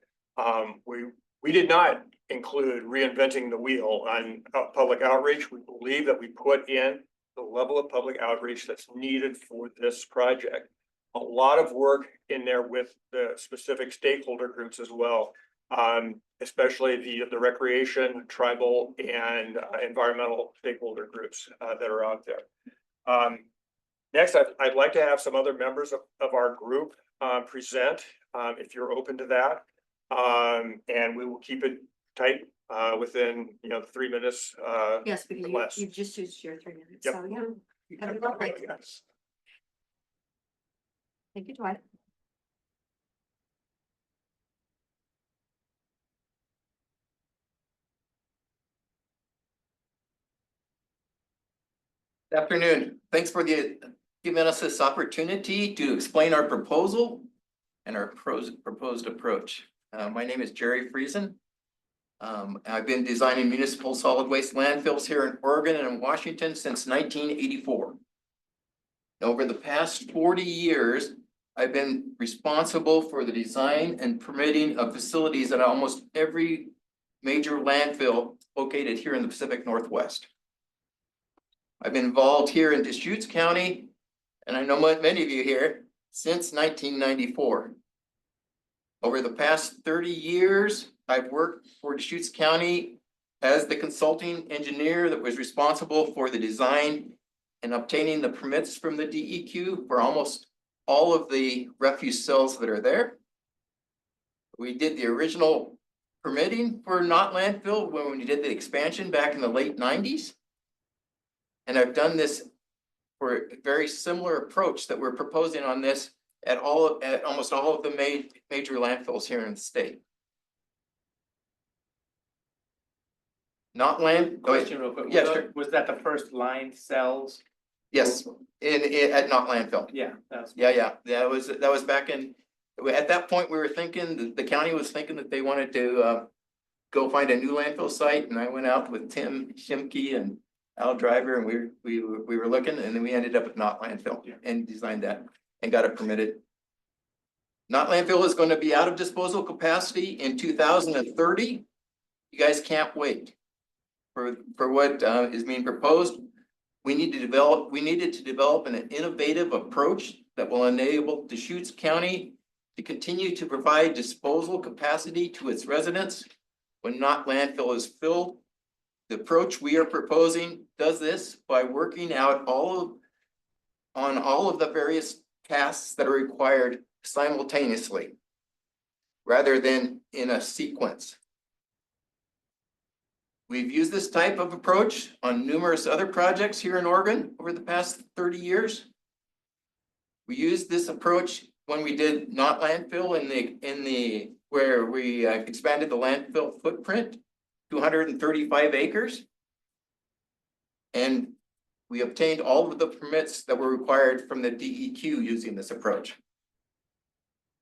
We did not include reinventing the wheel on public outreach. We believe that we put in the level of public outreach that's needed for this project. A lot of work in there with the specific stakeholder groups as well, especially the recreation, tribal, and environmental stakeholder groups that are out there. Next, I'd like to have some other members of our group present, if you're open to that. And we will keep it tight within 3 minutes. Yes, because less. you just used your 3 minutes. Yep. So, yeah. That'd be lovely. Yes. Thank you, Dwight. Good afternoon. Thanks for giving us this opportunity to explain our proposal and our proposed approach. My name is Jerry Friesen. I've been designing municipal solid waste landfills here in Oregon and in Washington since 1984. Over the past 40 years, I've been responsible for the design and permitting of facilities at almost every major landfill located here in the Pacific Northwest. I've been involved here in Deschutes County, and I know many of you here, since 1994. Over the past 30 years, I've worked for Deschutes County as the consulting engineer that was responsible for the design and obtaining the permits from the DEQ for almost all of the refuse cells that are there. We did the original permitting for Not Landfill when we did the expansion back in the late 90s. And I've done this for a very similar approach that we're proposing on this at almost all of the major landfills here in the state. Not land, go ahead. Question real quick. Yeah, sure. Was that the first line cells? Yes, at not landfill. Yeah, that's. Yeah, that was back in, at that point, we were thinking, the county was thinking that they wanted to go find a new landfill site, and I went out with Tim Shimke and Al Driver, and we were looking, and then we ended up at not landfill and designed that and got it permitted. Not landfill is going to be out of disposal capacity in 2030. You guys can't wait for what is being proposed. We needed to develop an innovative approach that will enable Deschutes County to continue to provide disposal capacity to its residents when not landfill is filled. The approach we are proposing does this by working out on all of the various tasks that are required simultaneously, rather than in a sequence. We've used this type of approach on numerous other projects here in Oregon over the past 30 years. We used this approach when we did not landfill where we expanded the landfill footprint to 135 acres. And we obtained all of the permits that were required from the DEQ using this approach.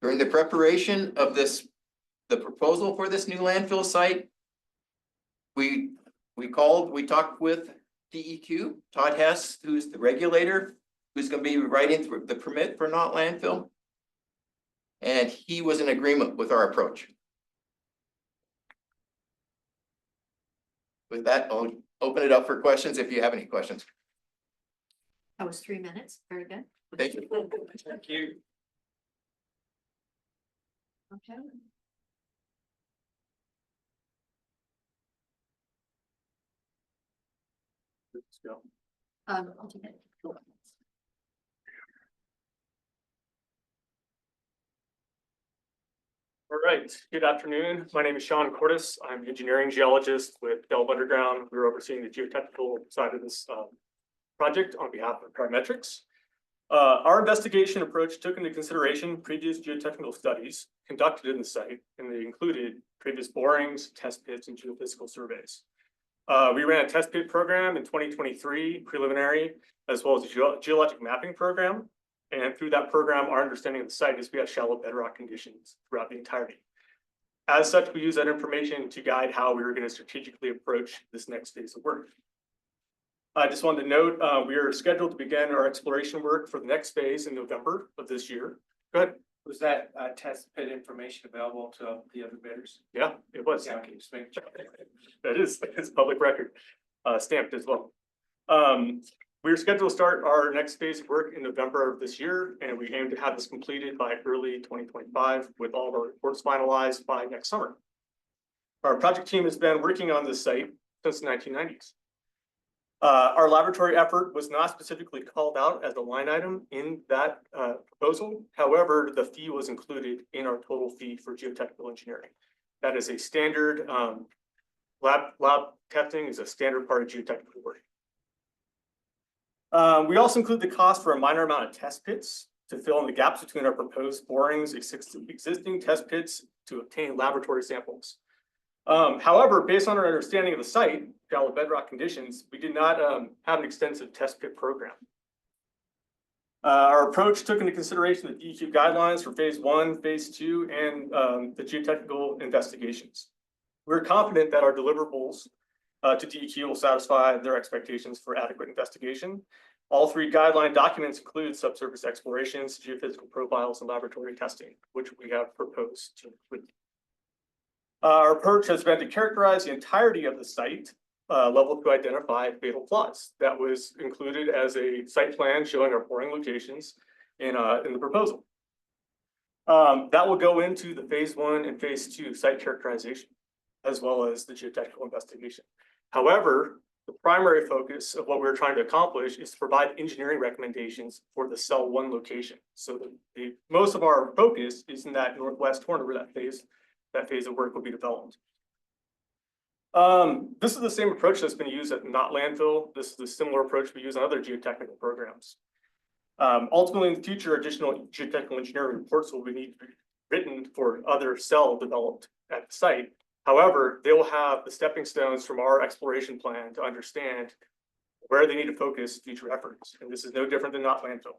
During the preparation of the proposal for this new landfill site, we talked with DEQ, Todd Hess, who's the regulator, who's going to be writing the permit for not landfill. And he was in agreement with our approach. With that, I'll open it up for questions if you have any questions. That was 3 minutes. Very good. Thank you. Thank you. Okay. Let's go. I'll take it. All right, good afternoon. My name is Sean Cordes. I'm an engineering geologist with Delve Underground. We're overseeing the geotechnical side of this project on behalf of Parametrics. Our investigation approach took into consideration previous geotechnical studies conducted in the site, and they included previous borings, test pits, and geophysical surveys. We ran a test pit program in 2023, preliminary, as well as a geologic mapping program. And through that program, our understanding of the site is we have shallow bedrock conditions throughout the entirety. As such, we use that information to guide how we were going to strategically approach this next phase of work. I just wanted to note, we are scheduled to begin our exploration work for the next phase in November of this year. Go ahead. Was that test pit information available to the other bidders? Yeah, it was. Yeah, okay, just making sure. That is, it's public record, stamped as well. We're scheduled to start our next phase of work in November of this year, and we aim to have this completed by early 2025 with all of our reports finalized by next summer. Our project team has been working on this site since the 1990s. Our laboratory effort was not specifically called out as a line item in that proposal. However, the fee was included in our total fee for geotechnical engineering. That is a standard lab testing is a standard part of geotechnical work. We also include the cost for a minor amount of test pits to fill in the gaps between our proposed borings, existing test pits to obtain laboratory samples. However, based on our understanding of the site, shallow bedrock conditions, we did not have an extensive test pit program. Our approach took into consideration the DEQ guidelines for phase 1, phase 2, and the geotechnical investigations. We're confident that our deliverables to DEQ will satisfy their expectations for adequate investigation. All 3 guideline documents include subsurface explorations, geophysical profiles, and laboratory testing, which we have proposed to include. Our approach has been to characterize the entirety of the site level to identify fatal flaws. That was included as a site plan showing our boring locations in the proposal. That will go into the phase 1 and phase 2 site characterization, as well as the geotechnical investigation. However, the primary focus of what we're trying to accomplish is to provide engineering recommendations for the cell 1 location. So most of our focus is in that northwest corner where that phase of work will be developed. This is the same approach that's been used at Not Landfill. This is the similar approach we use on other geotechnical programs. Ultimately, in the future, additional geotechnical engineering reports will be need to be written for other cell developed at the site. However, they will have the stepping stones from our exploration plan to understand where they need to focus future efforts, and this is no different than Not Landfill.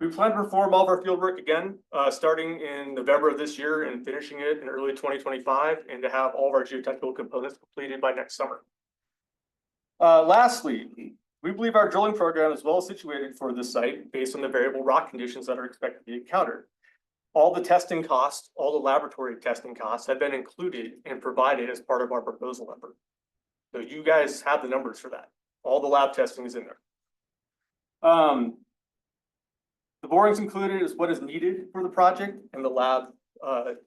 We plan to perform all of our field work again, starting in November of this year and finishing it in early 2025, and to have all of our geotechnical components completed by next summer. Lastly, we believe our drilling program is well situated for this site based on the variable rock conditions that are expected to be encountered. All the testing costs, all the laboratory testing costs have been included and provided as part of our proposal effort. So you guys have the numbers for that. All the lab testing is in there. The borings included is what is needed for the project, and the lab,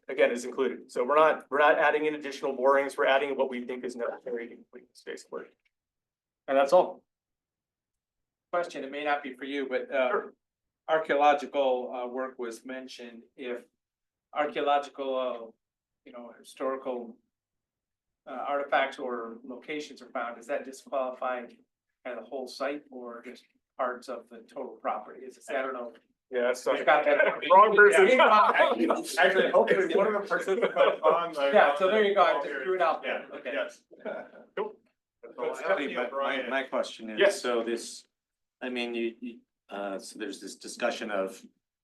again, is included. So we're not adding in additional borings. We're adding what we think is necessary to complete the space work. And that's all. Question, it may not be for you, but archaeological work was mentioned. If archaeological, historical artifacts or locations are found, does that disqualify kind of the whole site or just parts of the total property? I don't know. Yeah, so I got that. wrong person. Actually, hopefully one of the participants on the. Yeah, so there you go. I just threw it out there. Yeah, Okay. yes. Cool. Stephanie, but my question is, Yes. so this, I mean, so there's this discussion of,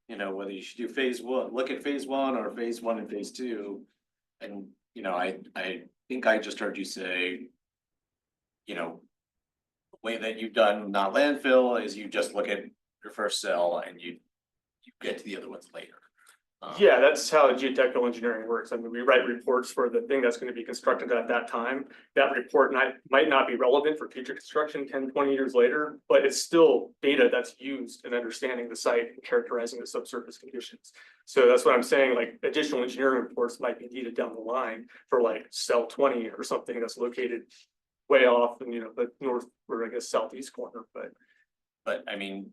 whether you should do phase one, look at phase one or phase one and phase two. And, I think I just heard you say, the way that you've done Not Landfill is you just look at your first cell and you get to the other ones later. Yeah, that's how geotechnical engineering works. I mean, we write reports for the thing that's going to be constructed at that time. That report might not be relevant for future construction 10, 20 years later, but it's still data that's used in understanding the site and characterizing the subsurface conditions. So that's what I'm saying, like additional engineering reports might be needed down the line for like cell 20 or something that's located way off in, the north or I guess southeast corner, But I mean,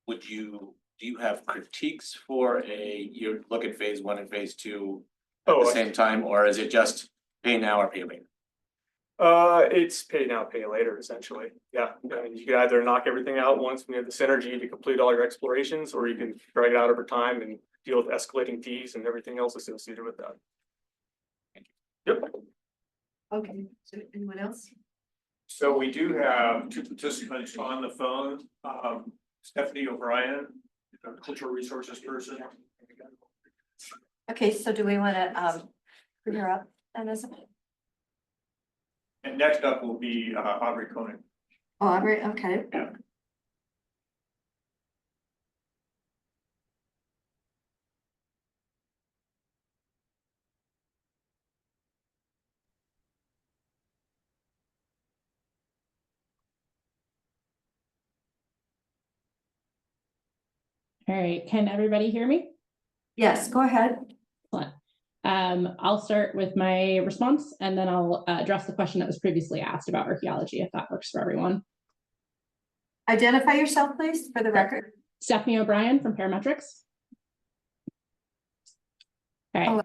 do you have critiques for you look at phase one and phase two at the same time, or is it just pay now or pay later? It's pay now, pay later, essentially. Yeah, I mean, you can either knock everything out once when you have the synergy to complete all your explorations, or you can drag it out over time and deal with escalating fees and everything else associated with that. Yep. Okay, so anyone else? So we do have two participants on the phone. Stephanie O'Brien, our cultural resources person. Okay, so do we want to bring her up? And next up will be Aubrey Koenig. Oh, Aubrey, okay. Yeah. All right, can everybody hear me? Yes, go ahead. Excellent. I'll start with my response and then I'll address the question that was previously asked about archaeology, if that works for everyone. Identify yourself, please, for the record. Stephanie O'Brien from Parametrics. All right. Oh,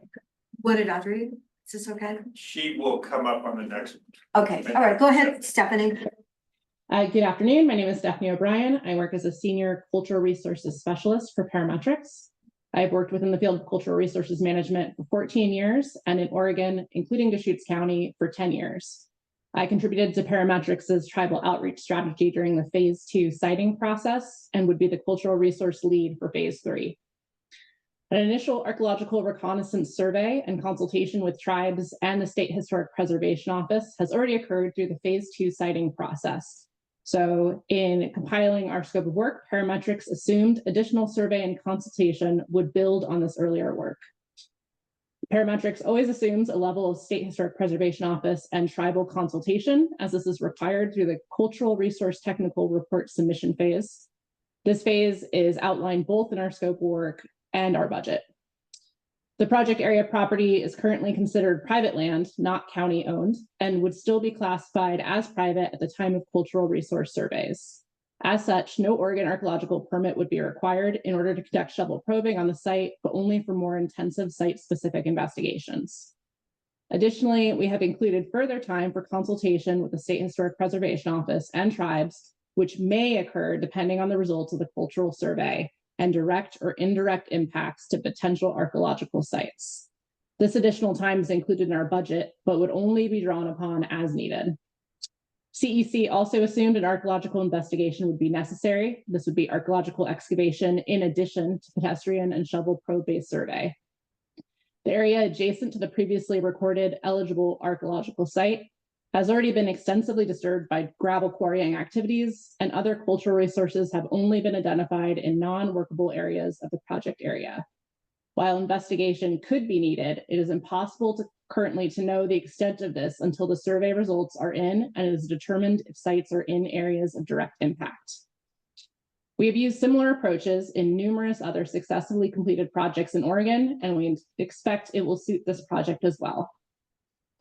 what did Audrey? Is this okay? She will come up on the next. Okay, all right, go ahead, Stephanie. Good afternoon. My name is Stephanie O'Brien. I work as a senior cultural resources specialist for Parametrics. I've worked within the field of cultural resources management for 14 years and in Oregon, including Deschutes County, for 10 years. I contributed to Parametrics' tribal outreach strategy during the phase 2 siting process and would be the cultural resource lead for phase 3. An initial archaeological reconnaissance survey and consultation with tribes and the State Historic Preservation Office has already occurred through the phase 2 siting process. So in compiling our scope of work, Parametrics assumed additional survey and consultation would build on this earlier work. Parametrics always assumes a level of State Historic Preservation Office and tribal consultation, as this is required through the Cultural Resource Technical Report submission phase. This phase is outlined both in our scope of work and our budget. The project area property is currently considered private land, not county owned, and would still be classified as private at the time of cultural resource surveys. As such, no Oregon archaeological permit would be required in order to conduct shovel probing on the site, but only for more intensive site-specific investigations. Additionally, we have included further time for consultation with the State Historic Preservation Office and tribes, which may occur depending on the results of the cultural survey and direct or indirect impacts to potential archaeological sites. This additional time is included in our budget, but would only be drawn upon as needed. CEC also assumed an archaeological investigation would be necessary. This would be archaeological excavation in addition to pedestrian and shovel probe-based survey. The area adjacent to the previously recorded eligible archaeological site has already been extensively disturbed by gravel quarrying activities, and other cultural resources have only been identified in non-workable areas of the project area. While investigation could be needed, it is impossible currently to know the extent of this until the survey results are in and it is determined if sites are in areas of direct impact. We have used similar approaches in numerous other successfully completed projects in Oregon, and we expect it will suit this project as well.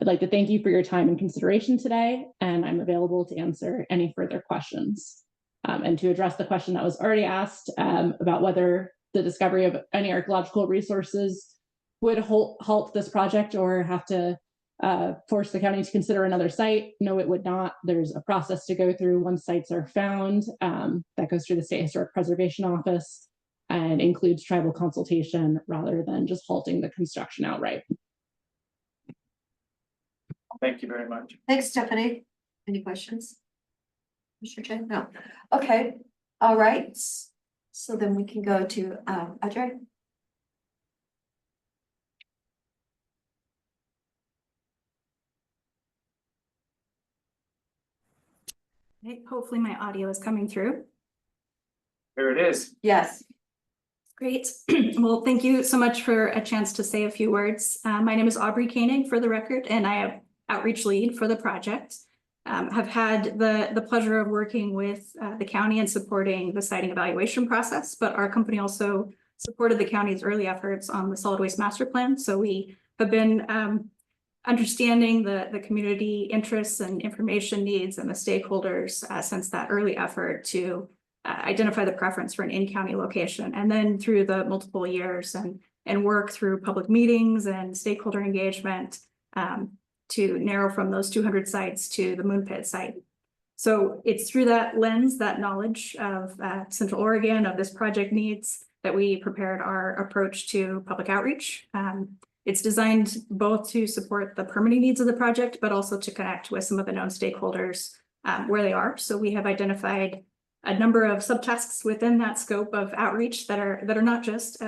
I'd like to thank you for your time and consideration today, and I'm available to answer any further questions. And to address the question that was already asked about whether the discovery of any archaeological resources would halt this project or have to force the county to consider another site. No, it would not. There's a process to go through once sites are found that goes through the State Historic Preservation Office and includes tribal consultation rather than just halting the construction outright. Thank you very much. Thanks, Stephanie. Any questions? Mr. Chen? No. Okay, all right. So then we can go to Audrey. Hopefully my audio is coming through. Here it is. Yes. Great. Well, thank you so much for a chance to say a few words. My name is Aubrey Koenig, for the record, and I am outreach lead for the project. Have had the pleasure of working with the county and supporting the siting evaluation process, but our company also supported the county's early efforts on the solid waste master plan. So we have been understanding the community interests and information needs and the stakeholders since that early effort to identify the preference for an in-county location. And then through the multiple years and work through public meetings and stakeholder engagement to narrow from those 200 sites to the Moon Pit site. So it's through that lens, that knowledge of Central Oregon, of this project needs, that we prepared our approach to public outreach. It's designed both to support the permitting needs of the project, but also to connect with some of the known stakeholders where they are. So we have identified a number of subtasks within that scope of outreach that are not just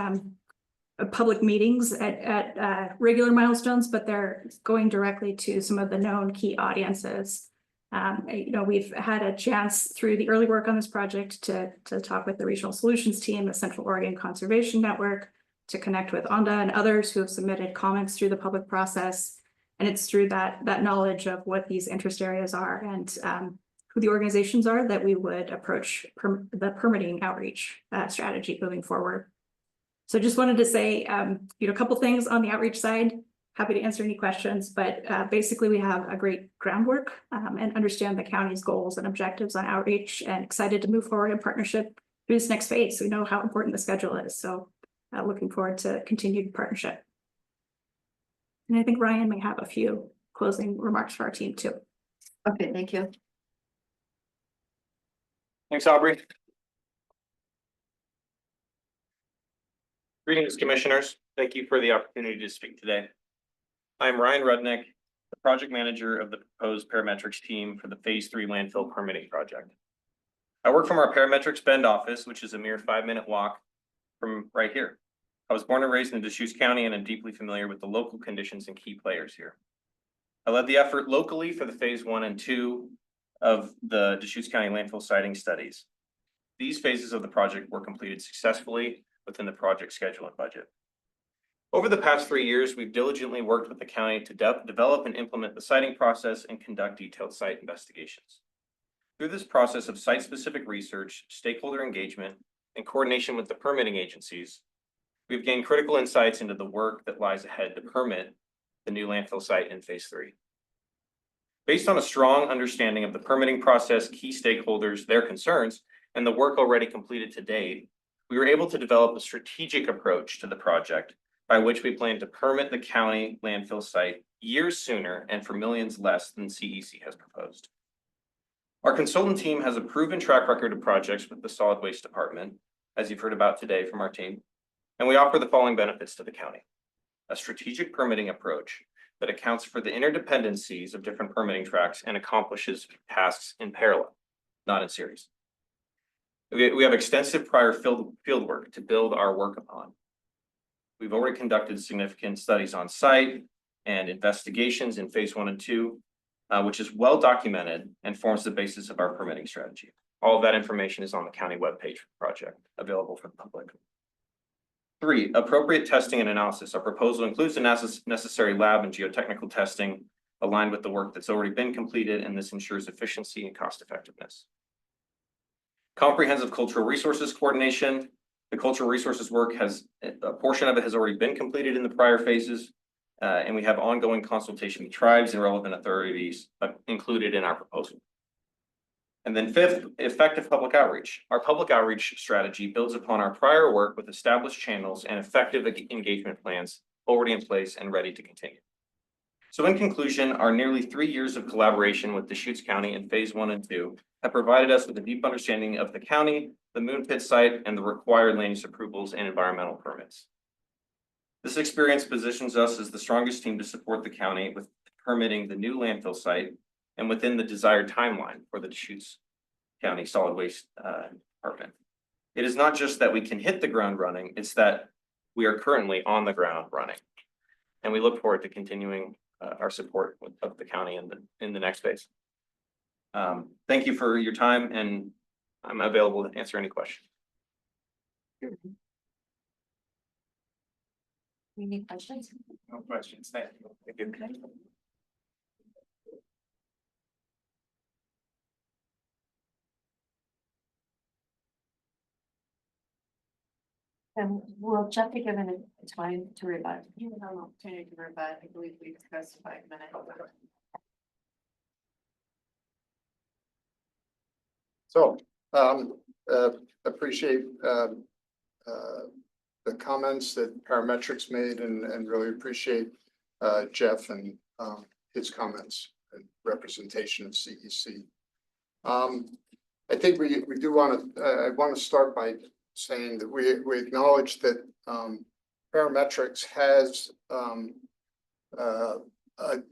public meetings at regular milestones, but they're going directly to some of the known key audiences. We've had a chance through the early work on this project to talk with the Regional Solutions team, the Central Oregon Conservation Network, to connect with ONDA and others who have submitted comments through the public process. And it's through that knowledge of what these interest areas are and who the organizations are that we would approach the permitting outreach strategy moving forward. So just wanted to say, a couple things on the outreach side. Happy to answer any questions, but basically we have a great groundwork and understand the county's goals and objectives on outreach, and excited to move forward in partnership through this next phase. We know how important the schedule is, so looking forward to continued partnership. And I think Ryan may have a few closing remarks for our team too. Okay, thank you. Thanks, Aubrey. Greetings, commissioners. Thank you for the opportunity to speak today. I'm Ryan Rudnick, the project manager of the proposed parametrics team for the Phase 3 landfill permitting project. I work from our Parametrics Bend office, which is a mere 5-minute walk from right here. I was born and raised in Deschutes County and am deeply familiar with the local conditions and key players here. I led the effort locally for the Phase 1 and 2 of the Deschutes County landfill siting studies. These phases of the project were completed successfully within the project schedule and budget. Over the past 3 years, we've diligently worked with the county to develop and implement the siting process and conduct detailed site investigations. Through this process of site-specific research, stakeholder engagement, and coordination with the permitting agencies, we've gained critical insights into the work that lies ahead to permit the new landfill site in Phase 3. Based on a strong understanding of the permitting process, key stakeholders, their concerns, and the work already completed to date, we were able to develop a strategic approach to the project by which we plan to permit the county landfill site years sooner and for millions less than CEC has proposed. Our consultant team has a proven track record of projects with the Solid Waste Department, as you've heard about today from our team, and we offer the following benefits to the county. A strategic permitting approach that accounts for the interdependencies of different permitting tracks and accomplishes tasks in parallel, not in series. We have extensive prior field work to build our work upon. We've already conducted significant studies on site and investigations in phase 1 and 2, which is well documented and forms the basis of our permitting strategy. All of that information is on the county webpage for the project, available for the public. 3, appropriate testing and analysis. Our proposal includes the necessary lab and geotechnical testing aligned with the work that's already been completed, and this ensures efficiency and cost effectiveness. Comprehensive cultural resources coordination. The cultural resources work a portion of it has already been completed in the prior phases, and we have ongoing consultation with tribes and relevant authorities included in our proposal. And then 5th, effective public outreach. Our public outreach strategy builds upon our prior work with established channels and effective engagement plans already in place and ready to continue. So in conclusion, our nearly 3 years of collaboration with Deschutes County in phase 1 and 2 have provided us with a deep understanding of the county, the Moon Pit site, and the required land use approvals and environmental permits. This experience positions us as the strongest team to support the county with permitting the new landfill site and within the desired timeline for the Deschutes County Solid Waste Department. It is not just that we can hit the ground running, it's that we are currently on the ground running. And we look forward to continuing our support of the county in the next phase. Thank you for your time, and I'm available to answer any questions. Any questions? No questions. Thank you. Thank you. And we'll Jeff be given a time to rebut. You have an opportunity to rebut. I believe we discussed 5 minutes. So, appreciate the comments that Parametrics made and really appreciate Jeff and his comments and representation of CEC. I think we do want to, I want to start by saying that we acknowledge that Parametrics has a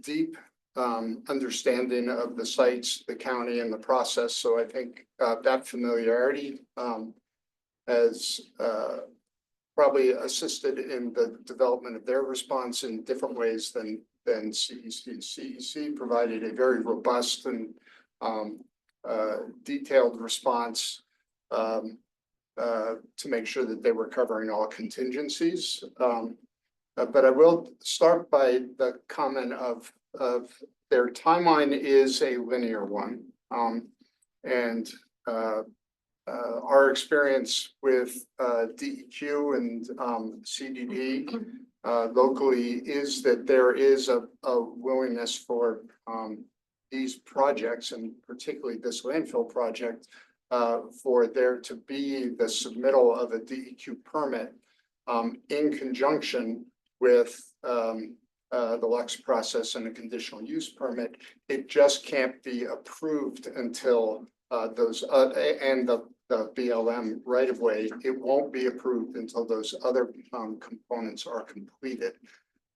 deep understanding of the sites, the county, and the process. So I think that familiarity has probably assisted in the development of their response in different ways than CEC. CEC provided a very robust and detailed response to make sure that they were covering all contingencies. But I will start by the comment of their timeline is a linear one. And our experience with DEQ and CDD locally is that there is a willingness for these projects, and particularly this landfill project, for there to be the submittal of a DEQ permit in conjunction with the Lux process and a conditional use permit. It just can't be approved until those and the BLM right of way. It won't be approved until those other components are completed.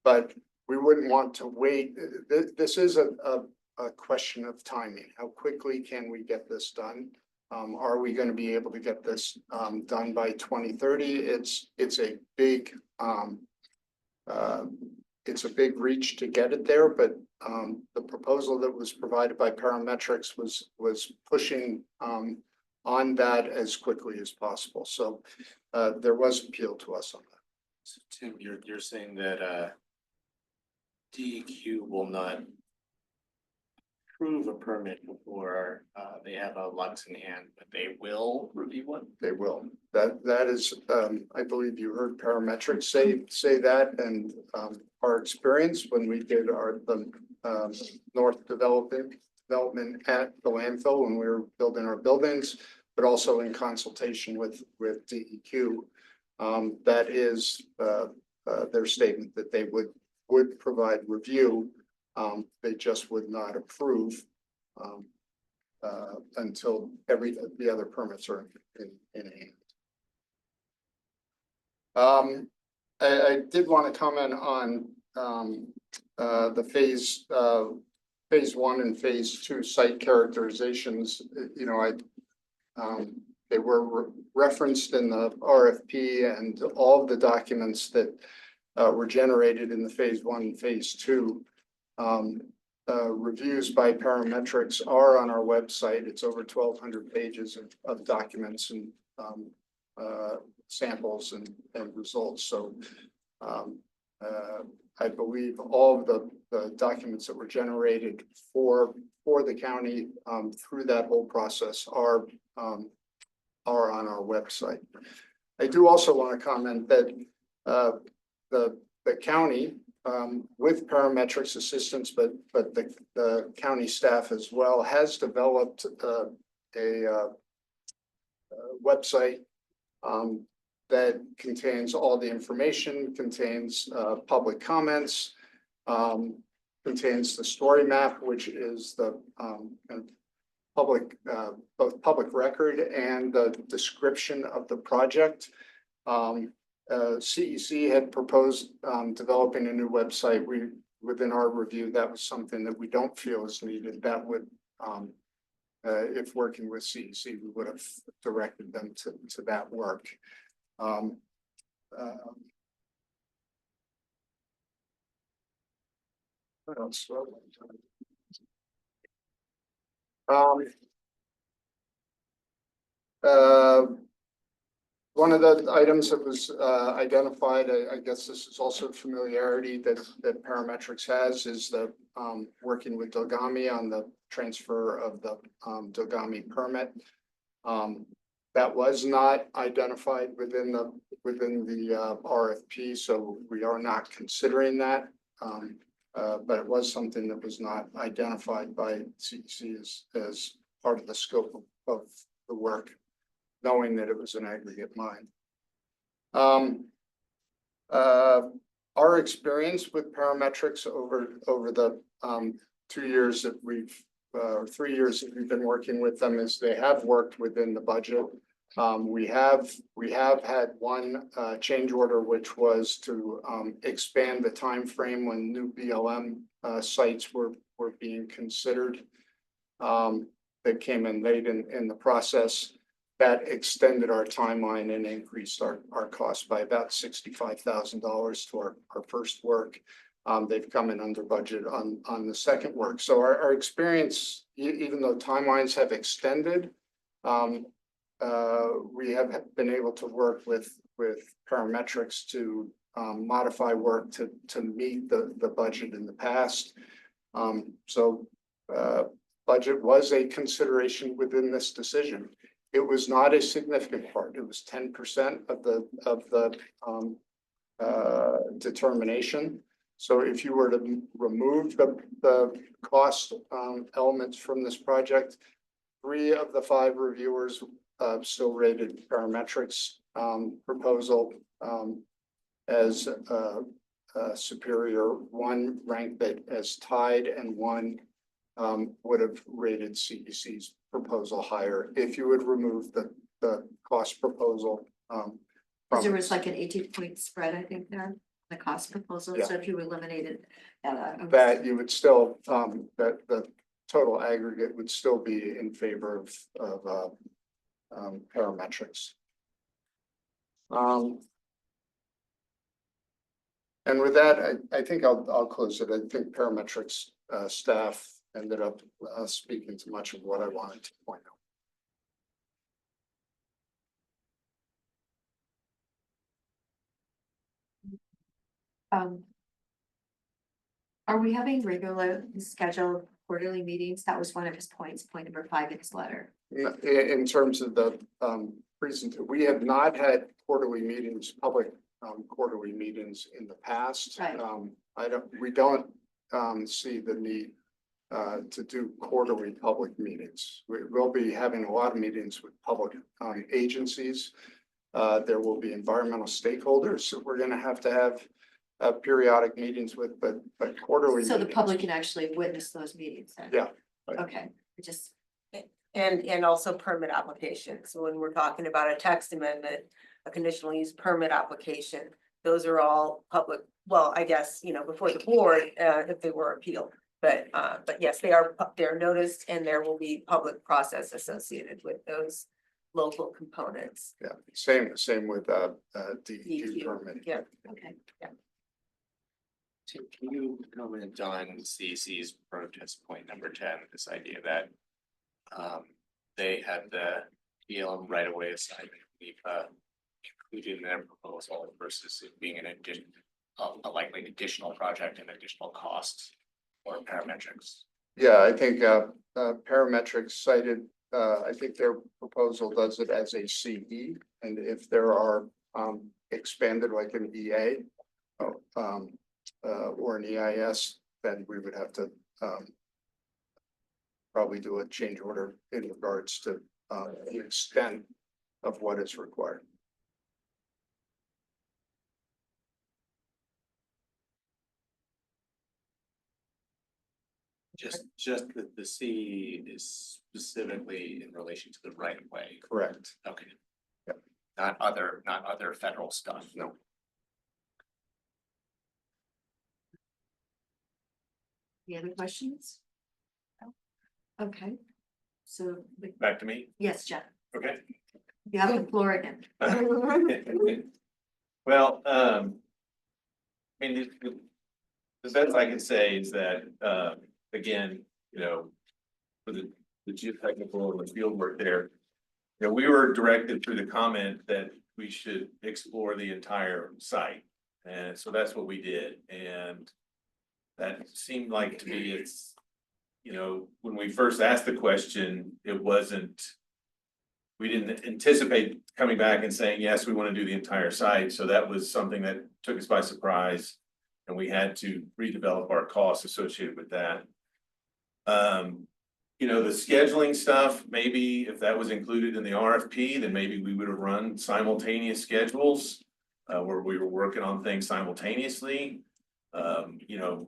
But we wouldn't want to wait. This is a question of timing. How quickly can we get this done? Are we going to be able to get this done by 2030? It's a big reach to get it there, but the proposal that was provided by Parametrics was pushing on that as quickly as possible. So there was appeal to us on that. So Tim, you're saying that DEQ will not approve a permit before they have a Lux in hand, but they will review one? They will. That is, I believe you heard Parametrics say that, and our experience when we did the north development at the landfill when we were building our buildings, but also in consultation with DEQ. That is their statement that they would provide review They just would not approve until the other permits are in hand. I did want to comment on the phase one and phase two site characterizations. You know, they were referenced in the RFP, and all of the documents that were generated in the phase one and phase two reviews by parametrics are on our website. It's over 1,200 pages of documents and samples and results. So I believe all of the documents that were generated for the county through that whole process are on our website. I do also want to comment that the county, with parametrics assistance, but the county staff as well, has developed a website that contains all the information, contains public comments, contains the story map, which is the public, both public record and the description of the project. CEC had proposed developing a new website. Within our review, that was something that we don't feel is needed. That would, if working with CEC, we would have directed them to that work. What else? One of the items that was identified, I guess this is also familiarity that parametrics has, is the working with Dogami on the transfer of the Dogami permit. That was not identified within the RFP, so we are not considering that. But it was something that was not identified by CEC as part of the scope of the work, knowing that it was an aggregate mine. Our experience with parametrics over the 2 years that we've, or 3 years that we've been working with them, is they have worked within the budget. We have had one change order, which was to expand the time frame when new BLM sites were being considered. That came in late in the process. That extended our timeline and increased our cost by about $65,000 to our first work. They've come in under budget on the second work. So our experience, even though timelines have extended, we have been able to work with parametrics to modify work to meet the budget in the past. So budget was a consideration within this decision. It was not a significant part. It was 10% of the determination. So if you were to remove the cost elements from this project, 3 of the 5 reviewers still rated parametrics proposal as superior. 1 ranked it as tied, and 1 would have rated CEC's proposal higher if you would remove the cost proposal. There was like an 18-point spread, I think, there, the cost proposal. Yeah. So if you eliminated that, you would still, that the total aggregate would still be in favor of parametrics. And with that, I think I'll close it. I think parametrics staff ended up speaking to much of what I wanted to point out. Are we having regular scheduled quarterly meetings? That was one of his points, point number 5 in his letter. In terms of the we have not had quarterly meetings, public quarterly meetings in the past. Right. We don't see the need to do quarterly public meetings. We will be having a lot of meetings with public agencies. There will be environmental stakeholders that we're going to have periodic meetings with, but quarterly. So the meetings. public can actually witness those meetings then? Yeah. Right. Okay, it just, And also permit applications. So when we're talking about a text amendment, a conditional use permit application, those are all public, well, I guess, before the board, if they were appealed. But yes, they're noticed and there will be public process associated with those local components. Yeah, same with DEQ DEQ, permitting. Yeah, okay. Tim, can you comment on CEC's protest point number 10, this idea that they had the PLM right of way assignment included in their proposal versus it being an addition, a likely additional project and additional costs for parametrics? Yeah, I think parametrics cited, I think their proposal does it as a CE, and if there are expanded like an EA or an EIS, then we would have to probably do a change order in regards to the extent of what is required. Just that the C is specifically in relation to the right of way. Correct. Okay. Yep. Not other federal stuff. No. Any other questions? No? Okay, so, Back to me, yes, Jeff, okay? you have the floor again. Well, I mean, the best I can say is that, again, for the geotechnical and the field work there, we were directed through the comment that we should explore the entire site. And so that's what we did. And that seemed like to me, it's, when we first asked the question, it wasn't, we didn't anticipate coming back and saying, yes, we want to do the entire site. So that was something that took us by surprise. And we had to redevelop our costs associated with that. The scheduling stuff, maybe if that was included in the RFP, then maybe we would have run simultaneous schedules where we were working on things simultaneously.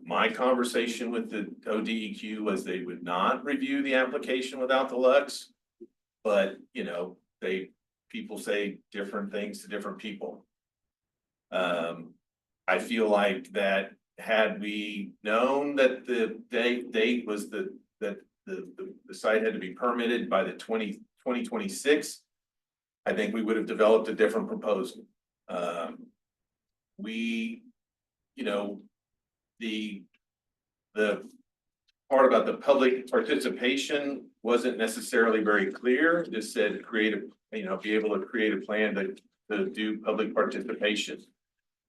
My conversation with the ODEQ was they would not review the application without the Lux. But, people say different things to different people. I feel like that had we known that the date was that the site had to be permitted by the 2026, I think we would have developed a different proposal. The part about the public participation wasn't necessarily very clear. Just said be able to create a plan to do public participation.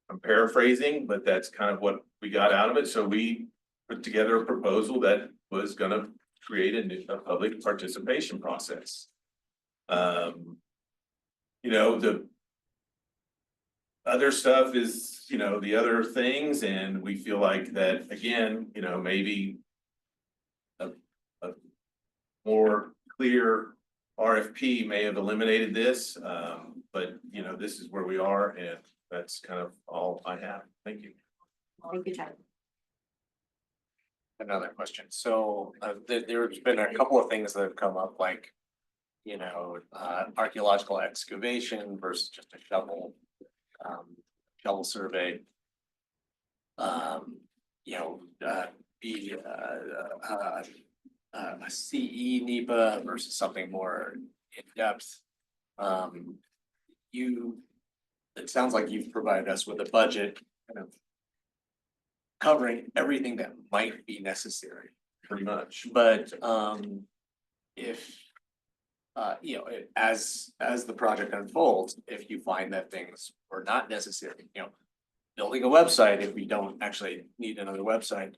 I'm paraphrasing, but that's kind of what we got out of it. So we put together a proposal that was gonna create a public participation process. The other stuff is, the other things, and we feel like that, again, maybe a more clear RFP may have eliminated this, but, this is where we are, and that's kind of all I have. Thank you. Thank you, Jeff. Another question. So there's been a couple of things that have come up, like, archaeological excavation versus just a shovel survey. A CE NEPA versus something more in depth. It sounds like you've provided us with a budget kind of covering everything that might be necessary. Pretty much. But if as the project unfolds, if you find that things were not necessary, building a website, if we don't actually need another website,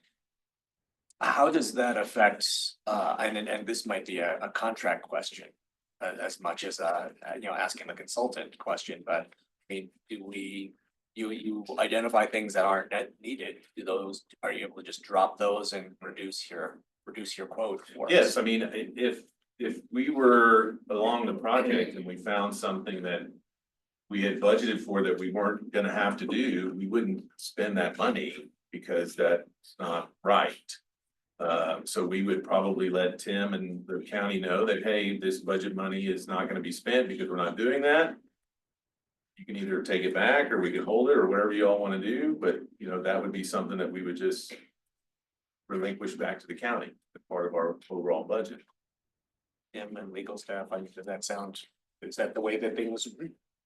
how does that affect, and this might be a contract question as much as asking the consultant question, but I mean, you identify things that aren't needed, are you able to just drop those and reduce your quote for us? Yes, I mean, if we were along the project and we found something that we had budgeted for that we weren't gonna have to do, we wouldn't spend that money because that's not right. So we would probably let Tim and the county know that, hey, this budget money is not gonna be spent because we're not doing that. You can either take it back or we can hold it or whatever you all wanna do, but you know, that would be something that we would just relinquish back to the county as part of our overall budget. Tim and legal staff, does that sound, is that the way that things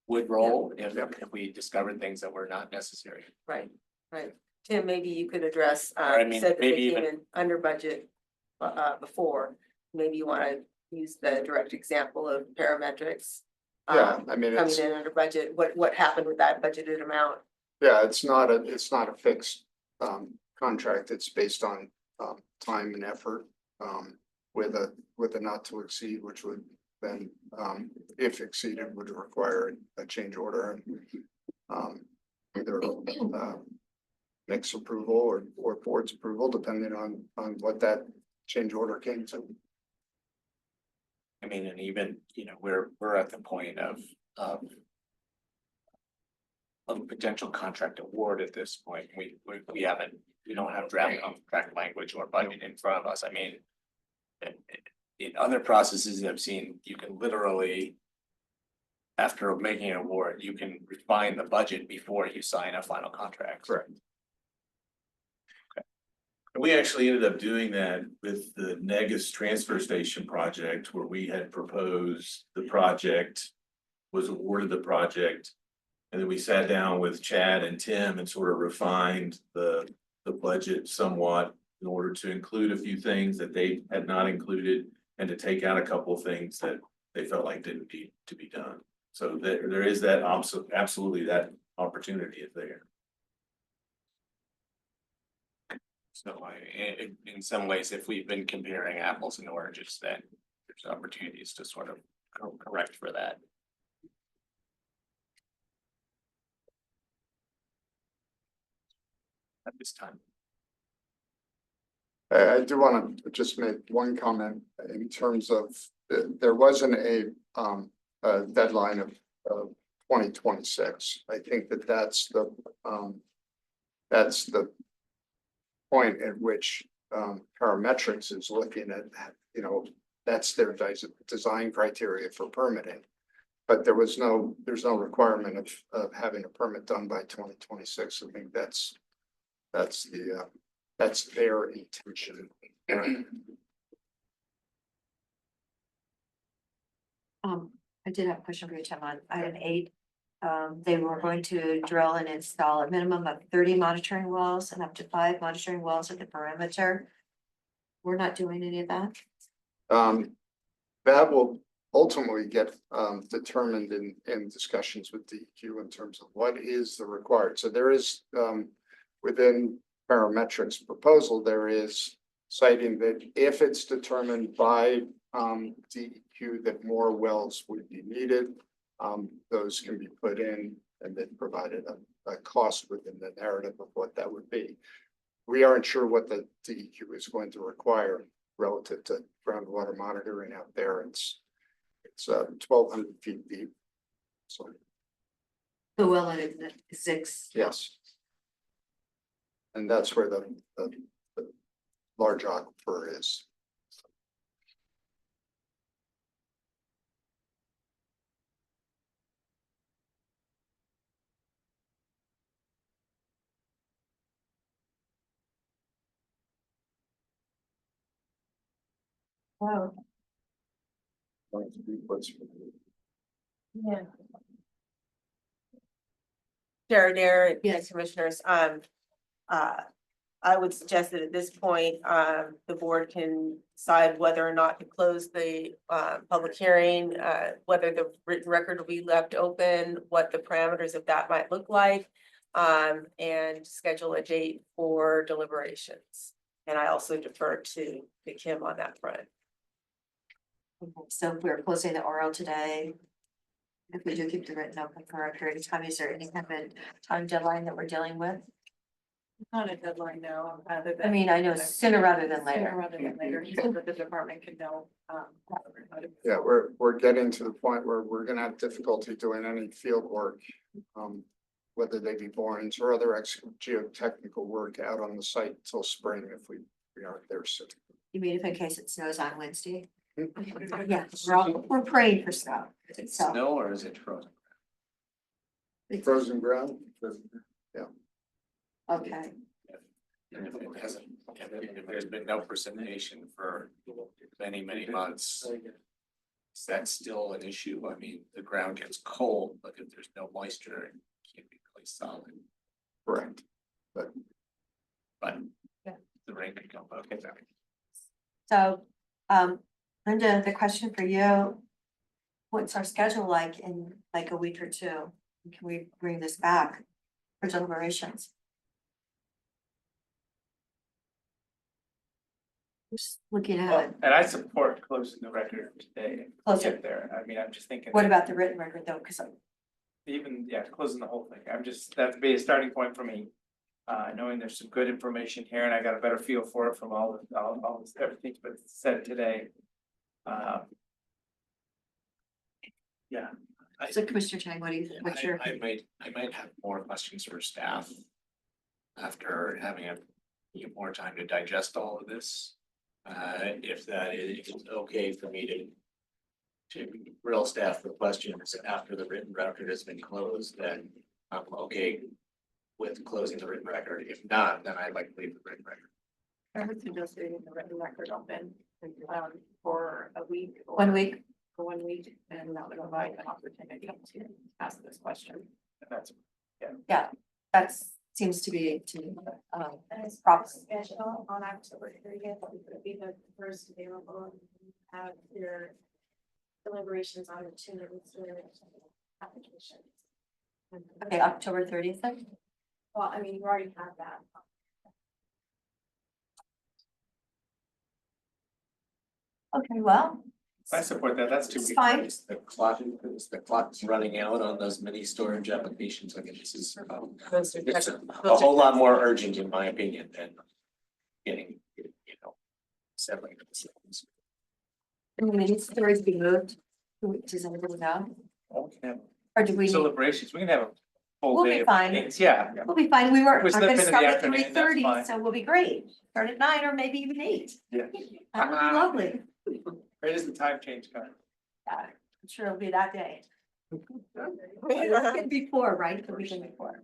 would roll if we discovered things that were not necessary? Right, right. Tim, maybe you could address, I you mean, said that they maybe came even- in under budget before. Maybe you want to use the direct example of parametrics. Yeah, I mean, Coming it's, in under budget, what happened with that budgeted amount? yeah, it's not a fixed contract. It's based on time and effort. With a not to exceed, which would then, if exceeded, would require a change order and either Nick's approval or board's approval, depending on what that change order came to. I mean, and even, you know, we're at the point of a potential contract award at this point. We don't have draft contract language or budget in front of us. I mean, in other processes I've seen, you can literally, after making an award, you can refine the budget before you sign a final contract. Correct. And we actually ended up doing that with the Negus transfer station project where we had proposed the project, was awarded the project. And then we sat down with Chad and Tim and sort of refined the budget somewhat in order to include a few things that they had not included and to take out a couple of things that they felt like didn't need to be done. So there is that absolutely that opportunity is there. So in some ways, if we've been comparing apples and oranges, then there's opportunities to sort of correct for that. At this time. I do want to just make one comment in terms of, there wasn't a deadline of 2026. I think that's the point at which parametrics is looking at, you know, that's their design criteria for permitting. But there's no requirement of having a permit done by 2026. I think that's their intention. I did have a question for you, Tim, on item 8. They were going to drill and install a minimum of 30 monitoring wells and up to 5 monitoring wells at the perimeter. We're not doing any of that. That will ultimately get determined in discussions with DEQ in terms of what is the required. So there is within parametrics proposal, there is citing that if it's determined by DEQ that more wells would be needed, those can be put in and then provided a cost within the narrative of what that would be. We aren't sure what the DEQ is going to require relative to groundwater monitoring out there. It's 1,200 feet deep. So The well at 6. yes. And that's where the large aquifer is. Wow. Yeah. Chair Adair and Yes. commissioners, I would suggest that at this point, the board can decide whether or not to close the public hearing, whether the written record will be left open, what the parameters of that might look like, and schedule a date for deliberations. And I also defer to Kim on that front. So we're closing the oral today. If we do keep the written open for a period of time, is there any kind of time deadline that we're dealing with? Not a deadline, no, other than. I mean, I know sooner rather than later. Sooner rather than later, so that the department can know, Yeah, we're getting to the point where we're gonna have difficulty doing any field work. Whether they be borings or other geotechnical work out on the site until spring if we aren't there soon. You mean if in case it snows on Wednesday? Yeah, we're praying for snow. Is it So, snow or is it frozen? Frozen ground? okay. And if it hasn't, if there's been no precipitation for many, many months, is that still an issue? I mean, the ground gets cold, but if there's no moisture, it can't be really solid, Correct. but Yeah. the rain can come, okay. So, Linda, the question for you. What's our schedule like in like a week or two? Can we bring this back for deliberations? Just looking Well, at, and I support closing the record today. Close it. Get there. I mean, I'm just thinking. what about the written record though? Because Even, yeah, closing the whole thing. I'm just, that'd be a starting point for me. Knowing there's some good information here and I got a better feel for it from all this, everything's been said today. Yeah, so Commissioner Chang, what's your? I might have more questions for staff. After having more time to digest all of this. If that is okay for me to grill staff for questions after the written record has been closed, then I'm okay with closing the written record. If not, then I'd like to leave the written record. I would suggest leaving the written record open, for a week. or 1 week? For 1 week, and that would provide an opportunity to ask this question. that's, Yeah, that's seems to be props. Schedule on October 30th, would be the first available, have your deliberations on the 2 applications. Okay, October 30th then? Well, I mean, you already have that. Okay, well, I support that. That's too. it's fine. Is the clock's running out on those mini storage applications. I mean, this is it's a whole lot more urgent, in my opinion, than getting, settling of the systems. I mean, it's storage being moved. Does anybody know? We can have Or do we need? Deliberations, we can have a full We'll day be of fine. meetings. Yeah. We'll be fine. We were, We are slip gonna into the start at afternoon, that's 3:30, fine. so we'll be great. Start at 9 or maybe even 8. Yeah. That would be lovely. Where does the time change come? Yeah, I'm sure it'll be that day. Before, right? The weekend before.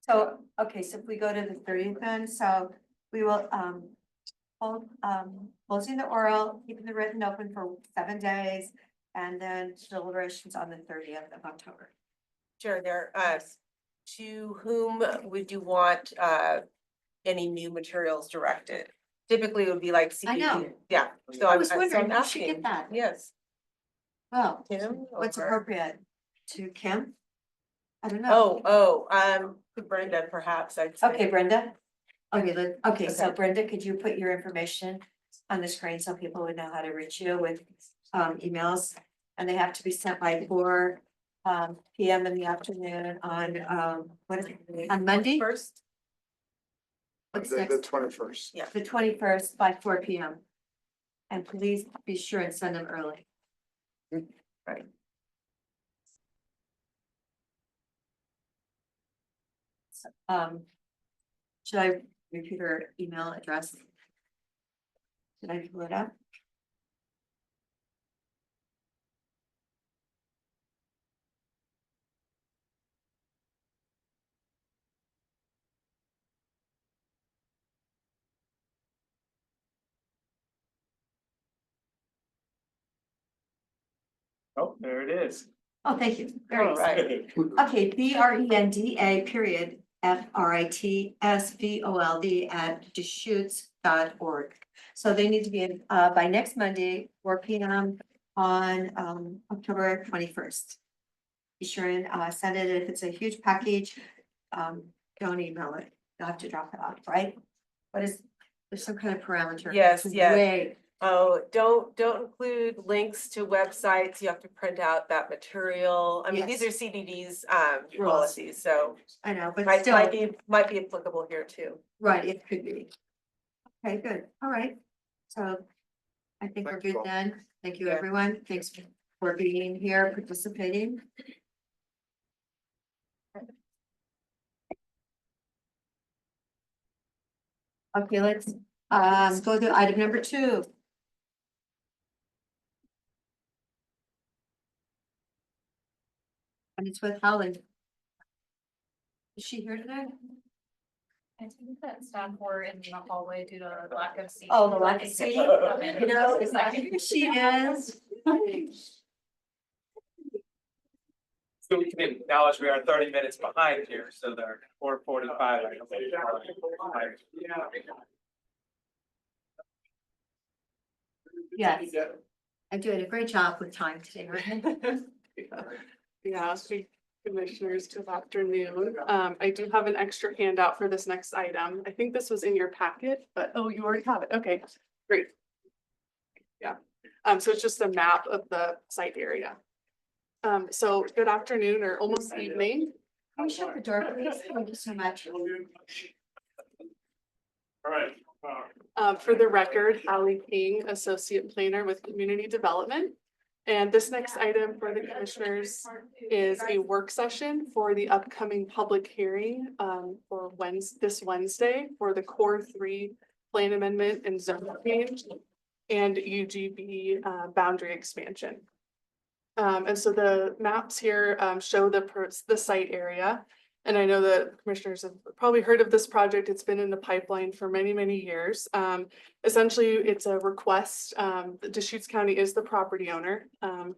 So, okay, so if we go to the 30th then, so we will, closing the oral, keeping the written open for 7 days. And then deliberations on the 30th of October. Sure, there, to whom would you want, any new materials directed? Typically it would be like I know. CPD, yeah. So I I'm- was so I'm wondering, who should asking, get that? Yes. Well, Kim? what's or- appropriate to Kim? I don't know. To Brenda perhaps, I'd say. Okay, Brenda. Okay, so Okay. Brenda, could you put your information on the screen so people would know how to reach you with emails? And they have to be sent by 4 PM in the afternoon on what is it, on Monday? First, What's The next? 21st. yeah. The 21st by 4 PM. And please be sure and send them early. Right. So, should I repeat her email address? Did I pull it up? Oh, there it is. Oh, thank you. Very All easy. right. Okay, BRENDA period FRITSVOLD at Deschutes.org. So they need to be by next Monday, 4 PM on October 21st. Be sure and send it. If it's a huge package, don't email it. You'll have to drop it off, right? What is, there's some kind of parameter. Yes, It's yeah. way Oh, don't include links to websites. You have to print out that material. I mean, these are Yes. CDD's Rules. policies, so I know, but might still, might be applicable here too. right, it could be. Okay, good, all right. So I think we're Thank you good all. then. Thank you, Yeah. everyone. Thanks for being here, participating. Okay, let's go to item number 2. And it's with Helen. Is she here today? I think that staff were in the hallway due to lack of seating. Oh, the lack of seating? You know, it's like, here she is. So we can acknowledge we are 30 minutes behind here, so they're 4:45. Yes. I'm doing a great job with time today, right? Yeah, commissioners, good afternoon. I do have an extra handout for this next item. I think this was in your packet, but oh, you already have it. Okay, great. Yeah, so it's just a map of the site area. So good afternoon or almost evening. Can we shut the door, please? Thank you so much. All right. For the record, Hallie King, Associate Planner with Community Development. And this next item for the commissioners is a work session for the upcoming public hearing for this Wednesday for the Core 3 Plan Amendment and Zone Change and UGB boundary expansion. And so the maps here show the site area. And I know that commissioners have probably heard of this project. It's been in the pipeline for many, many years. Essentially, it's a request. Deschutes County is the property owner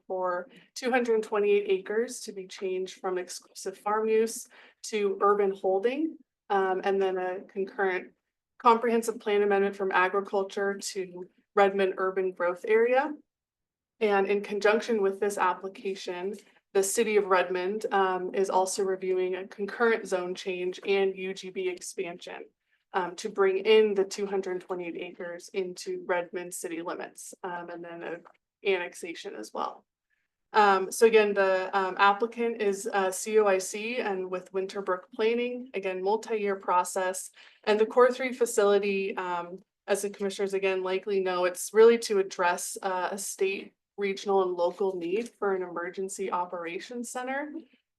for 228 acres to be changed from exclusive farm use to urban holding. And then a concurrent comprehensive plan amendment from agriculture to Redmond urban growth area. And in conjunction with this application, the city of Redmond is also reviewing a concurrent zone change and UGB expansion to bring in the 228 acres into Redmond city limits and then an annexation as well. So again, the applicant is COIC and with Winterbrook Planning, again, multi-year process. And the Core 3 facility, as the commissioners again likely know, it's really to address a state, regional and local need for an emergency operations center.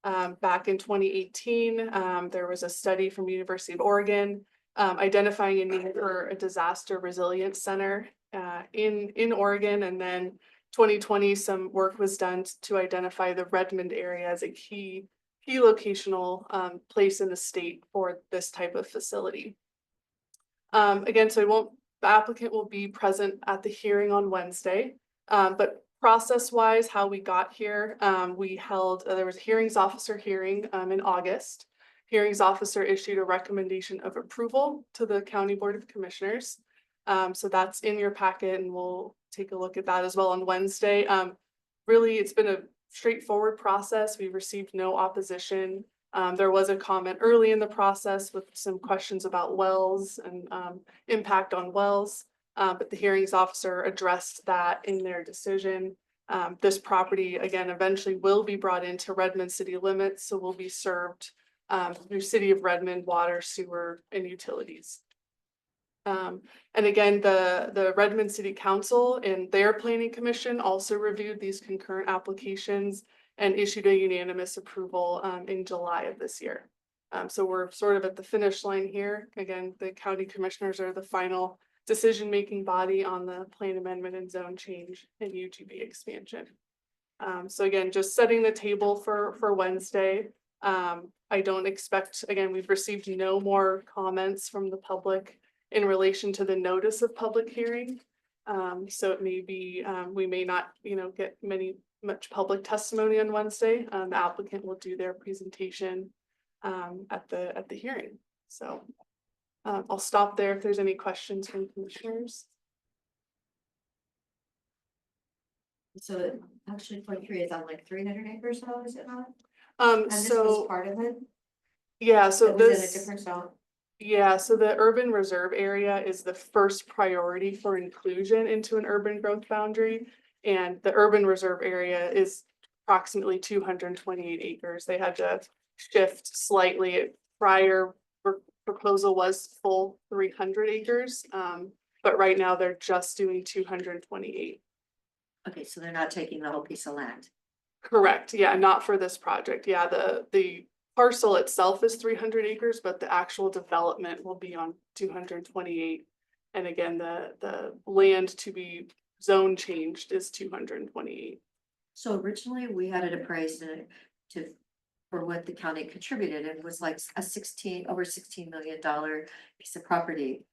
Back in 2018, there was a study from University of Oregon identifying a need for a disaster resilience center in Oregon. And then 2020, some work was done to identify the Redmond area as a key locational place in the state for this type of facility. Again, so the applicant will be present at the hearing on Wednesday, but process-wise, how we got here, there was a hearings officer hearing in August. Hearings officer issued a recommendation of approval to the County Board of Commissioners. So that's in your packet and we'll take a look at that as well on Wednesday. Really, it's been a straightforward process. We received no opposition. There was a comment early in the process with some questions about wells and impact on wells. But the hearings officer addressed that in their decision. This property, again, eventually will be brought into Redmond city limits, so will be served through City of Redmond water, sewer, and utilities. And again, the Redmond City Council and their planning commission also reviewed these concurrent applications and issued a unanimous approval in July of this year. So we're sort of at the finish line here. Again, the county commissioners are the final decision-making body on the plan amendment and zone change and UGB expansion. So again, just setting the table for Wednesday. I don't expect, again, we've received no more comments from the public in relation to the notice of public hearing. So it may be, we may not, get much public testimony on Wednesday. The applicant will do their presentation at the hearing. So I'll stop there if there's any questions from commissioners. So actually 23 is on like 300 acres, so is it not? And this was So part of it? yeah, so It was in a this, different zone? Yeah, so the urban reserve area is the first priority for inclusion into an urban growth boundary. And the urban reserve area is approximately 228 acres. They had to shift slightly. Prior proposal was full 300 acres. But right now they're just doing 228. Okay, so they're not taking the whole piece of land. Correct, yeah, not for this project. Yeah, the parcel itself is 300 acres, but the actual development will be on 228. And again, the land to be zone changed is 228. So originally we had it appraised for what the county contributed, it was like over $16 million piece of property.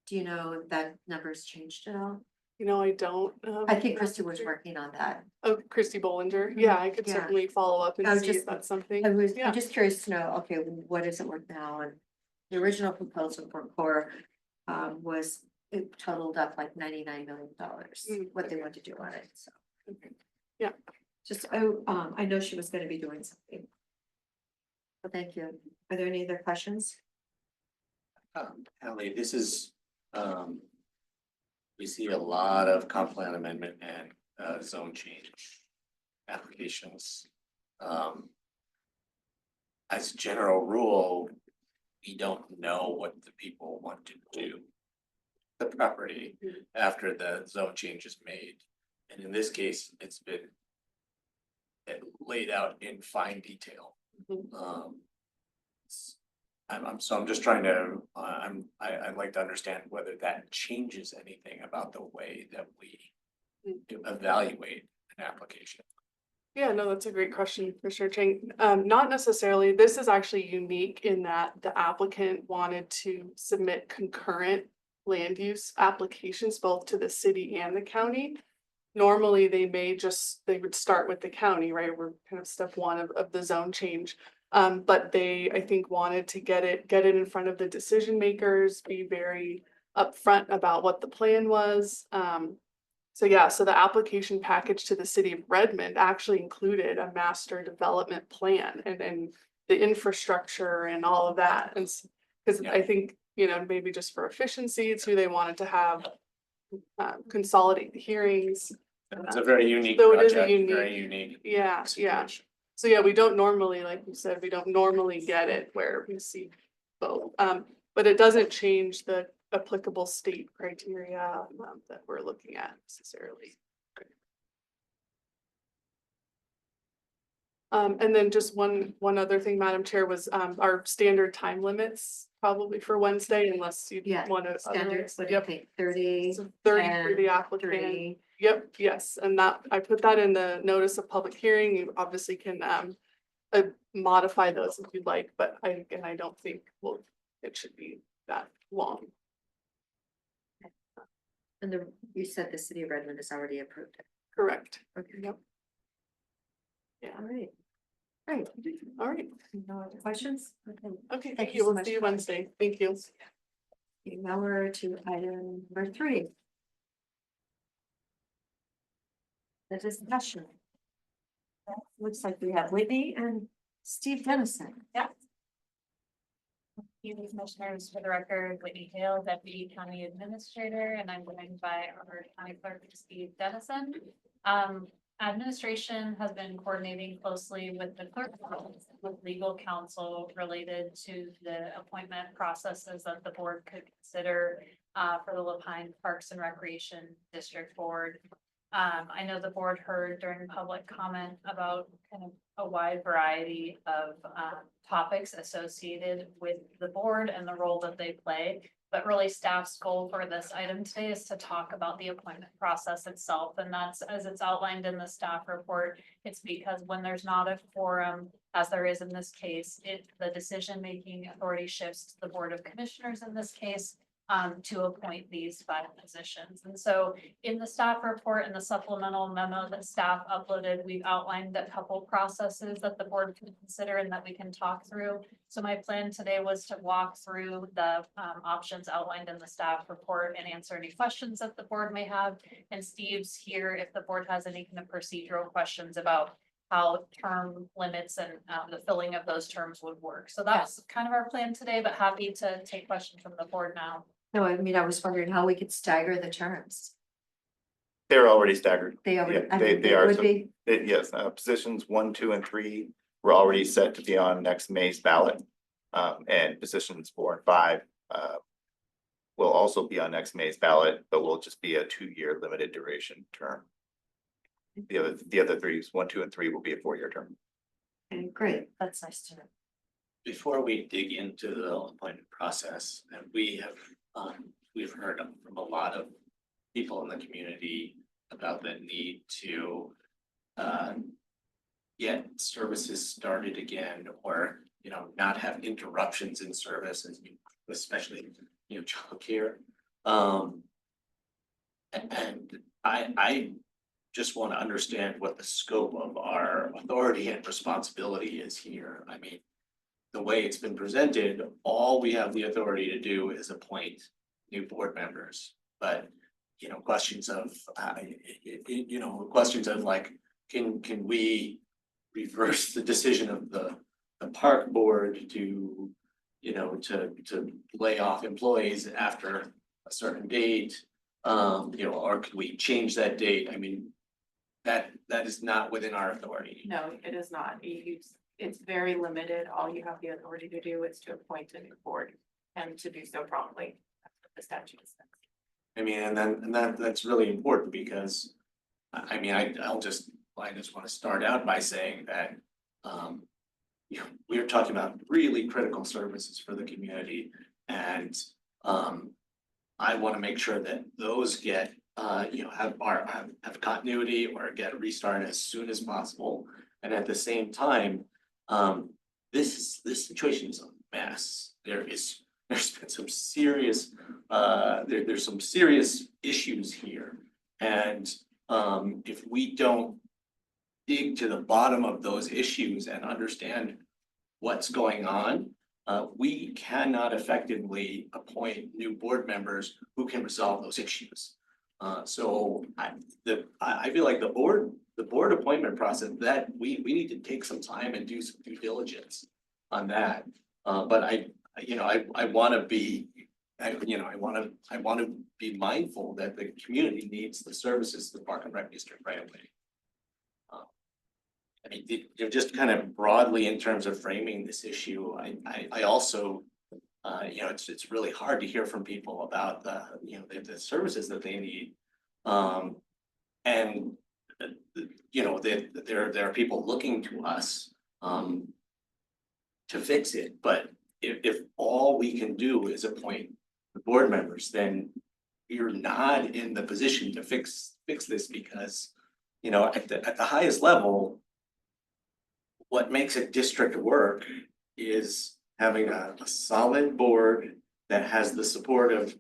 Do you know if that number's changed at all? You know, I don't. I think Christy was working on that. Oh, Christy Bollinger. Yeah, I could Yeah. certainly follow up I and was see just- if that's something. Yeah. I'm just curious to know, okay, what is it worth now? And the original proposal for core was, it totaled up like $99 million, what they want to do on it, so. Yeah. Just, I know she was gonna be doing something. Well, thank you. Are there any other questions? Ellie, this is, we see a lot of comp plan amendment and zone change applications. As a general rule, we don't know what the people want to do. The property after the zone change is made. And in this case, it's been laid out in fine detail. I'm just trying to, I'd like to understand whether that changes anything about the way that we evaluate an application. Yeah, no, that's a great question, Commissioner Chang. Not necessarily. This is actually unique in that the applicant wanted to submit concurrent land use applications both to the city and the county. Normally, they would start with the county, right? We're kind of step one of the zone change. But they, I think, wanted to get it in front of the decision makers, be very upfront about what the plan was. So yeah, so the application package to the city of Redmond actually included a master development plan and the infrastructure and all of that. And because I think, you know, maybe just for efficiency too, they wanted to have consolidate the hearings. It's a very unique So it is project, a unique, very unique. yeah. situation. So yeah, we don't normally, like you said, we don't normally get it where we see both. But it doesn't change the applicable state criteria that we're looking at necessarily. And then just one other thing, Madam Chair, was our standard time limits probably for Wednesday unless you want to. Standards, what do you Yep. think, 30? So 30 for the 10, applicant. 3. Yep, yes, and that, I put that in the notice of public hearing. You obviously can modify those if you'd like, but I don't think, well, it should be that long. And you said the city of Redmond has already approved it. Correct. Okay. Yep. Yeah. All right. Right. All right. No other questions? Okay, Thank thank you you. so We'll much, see you Connie. Wednesday. Thank you. Okay, now we're to item number 3. The discussion. Looks like we have Whitney and Steve Dennison. Yeah. Evening Commissioners, for the record, Whitney Hale, Deputy County Administrator, and I'm joined by our County Clerk, Steve Dennison. Administration has been coordinating closely with the clerk, with legal counsel related to the appointment processes that the board could consider for the Lapine Parks and Recreation District Board. I know the board heard during public comment about kind of a wide variety of topics associated with the board and the role that they play. But really staff's goal for this item today is to talk about the appointment process itself. And that's, as it's outlined in the staff report, it's because when there's not a quorum, as there is in this case, the decision-making authority shifts to the Board of Commissioners in this case, to appoint these 5 positions. And so in the staff report and the supplemental memo that staff uploaded, we've outlined a couple processes that the board can consider and that we can talk through. So my plan today was to walk through the options outlined in the staff report and answer any questions that the board may have. And Steve's here if the board has any kind of procedural questions about how term limits and the filling of those terms would work. So that's kind of our plan today, but happy to take questions from the board now. No, I mean, I was wondering how we could stagger the terms. They're already staggered. They already, Yeah, I they- mean, they they are would so- be, Yes, positions 1, 2, and 3 were already set to be on next May's ballot. And positions 4 and 5 will also be on next May's ballot, but will just be a 2-year limited duration term. The other 3, 1, 2, and 3 will be a 4-year term. okay, great, that's nice to know. Before we dig into the appointment process, and we've heard from a lot of people in the community about the need to get services started again, or, you know, not have interruptions in services, especially, you know, childcare. And I just want to understand what the scope of our authority and responsibility is here. I mean, the way it's been presented, all we have the authority to do is appoint new board members. But, you know, questions of, like, can we reverse the decision of the park board to, you know, to lay off employees after a certain date? You know, or could we change that date? I mean, that is not within our authority. No, it is not. It's very limited. All you have the authority to do is to appoint a new board and to do so promptly. That's what the statute says. I mean, and that's really important because, I mean, I just want to start out by saying that, you know, we're talking about really critical services for the community, and, I want to make sure that those get, you know, have continuity or get restarted as soon as possible. And at the same time, this situation is a mess. There's been some serious, there's some serious issues here. And if we don't dig to the bottom of those issues and understand what's going on, we cannot effectively appoint new board members who can resolve those issues. So I feel like the board appointment process, that we need to take some time and do some due diligence on that. But I want to be, I want to be mindful that the community needs the services the Park and Rec District right away. I mean, you're just kind of broadly in terms of framing this issue. I also, you know, it's really hard to hear from people about the services that they need. And you know, there are people looking to us to fix it, but if all we can do is appoint the board members, then you're not in the position to fix this, because, you know, at the highest level, what makes a district work is having a solid board that has the support of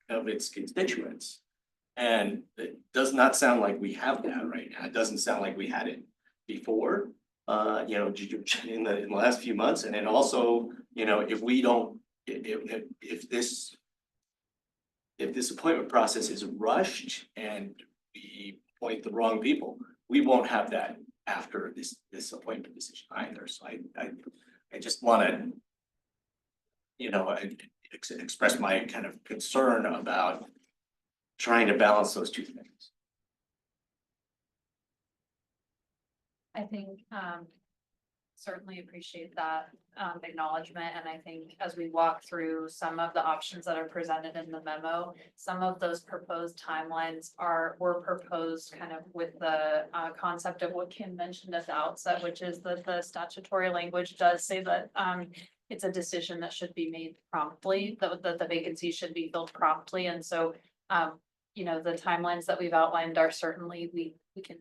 its constituents. And it does not sound like we have that right now. It doesn't sound like we had it before, you know, in the last few months. And then also, you know, if we don't, if this appointment process is rushed and we appoint the wrong people, we won't have that after this appointment decision either. So I just want to, you know, express my kind of concern about trying to balance those two things. I think certainly appreciate that acknowledgement, and I think as we walk through some of the options that are presented in the memo, some of those proposed timelines were proposed kind of with the concept of what Kim mentioned at the outset, which is that the statutory language does say that it's a decision that should be made promptly, that the vacancy should be filled promptly, and so you know, the timelines that we've outlined are certainly, we can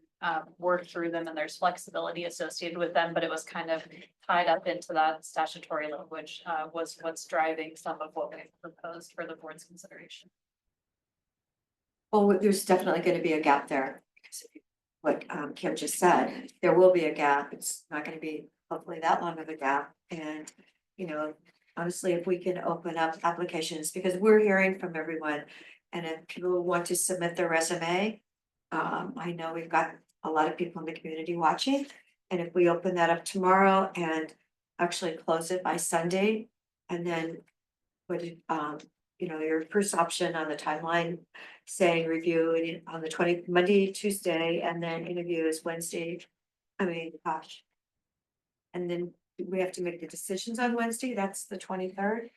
work through them, and there's flexibility associated with them, but it was kind of tied up into that statutory language was what's driving some of what we've proposed for the board's consideration. Well, there's definitely going to be a gap there, because what Kim just said, there will be a gap. It's not going to be hopefully that long of a gap. And, you know, honestly, if we can open up applications, because we're hearing from everyone, and if people want to submit their resume, I know we've got a lot of people in the community watching, And if we open that up tomorrow and actually close it by Sunday, and then would, your first option on the timeline saying review it on the Monday, Tuesday, and then interview is Wednesday. I mean, gosh. And then we have to make the decisions on Wednesday, that's the 23rd?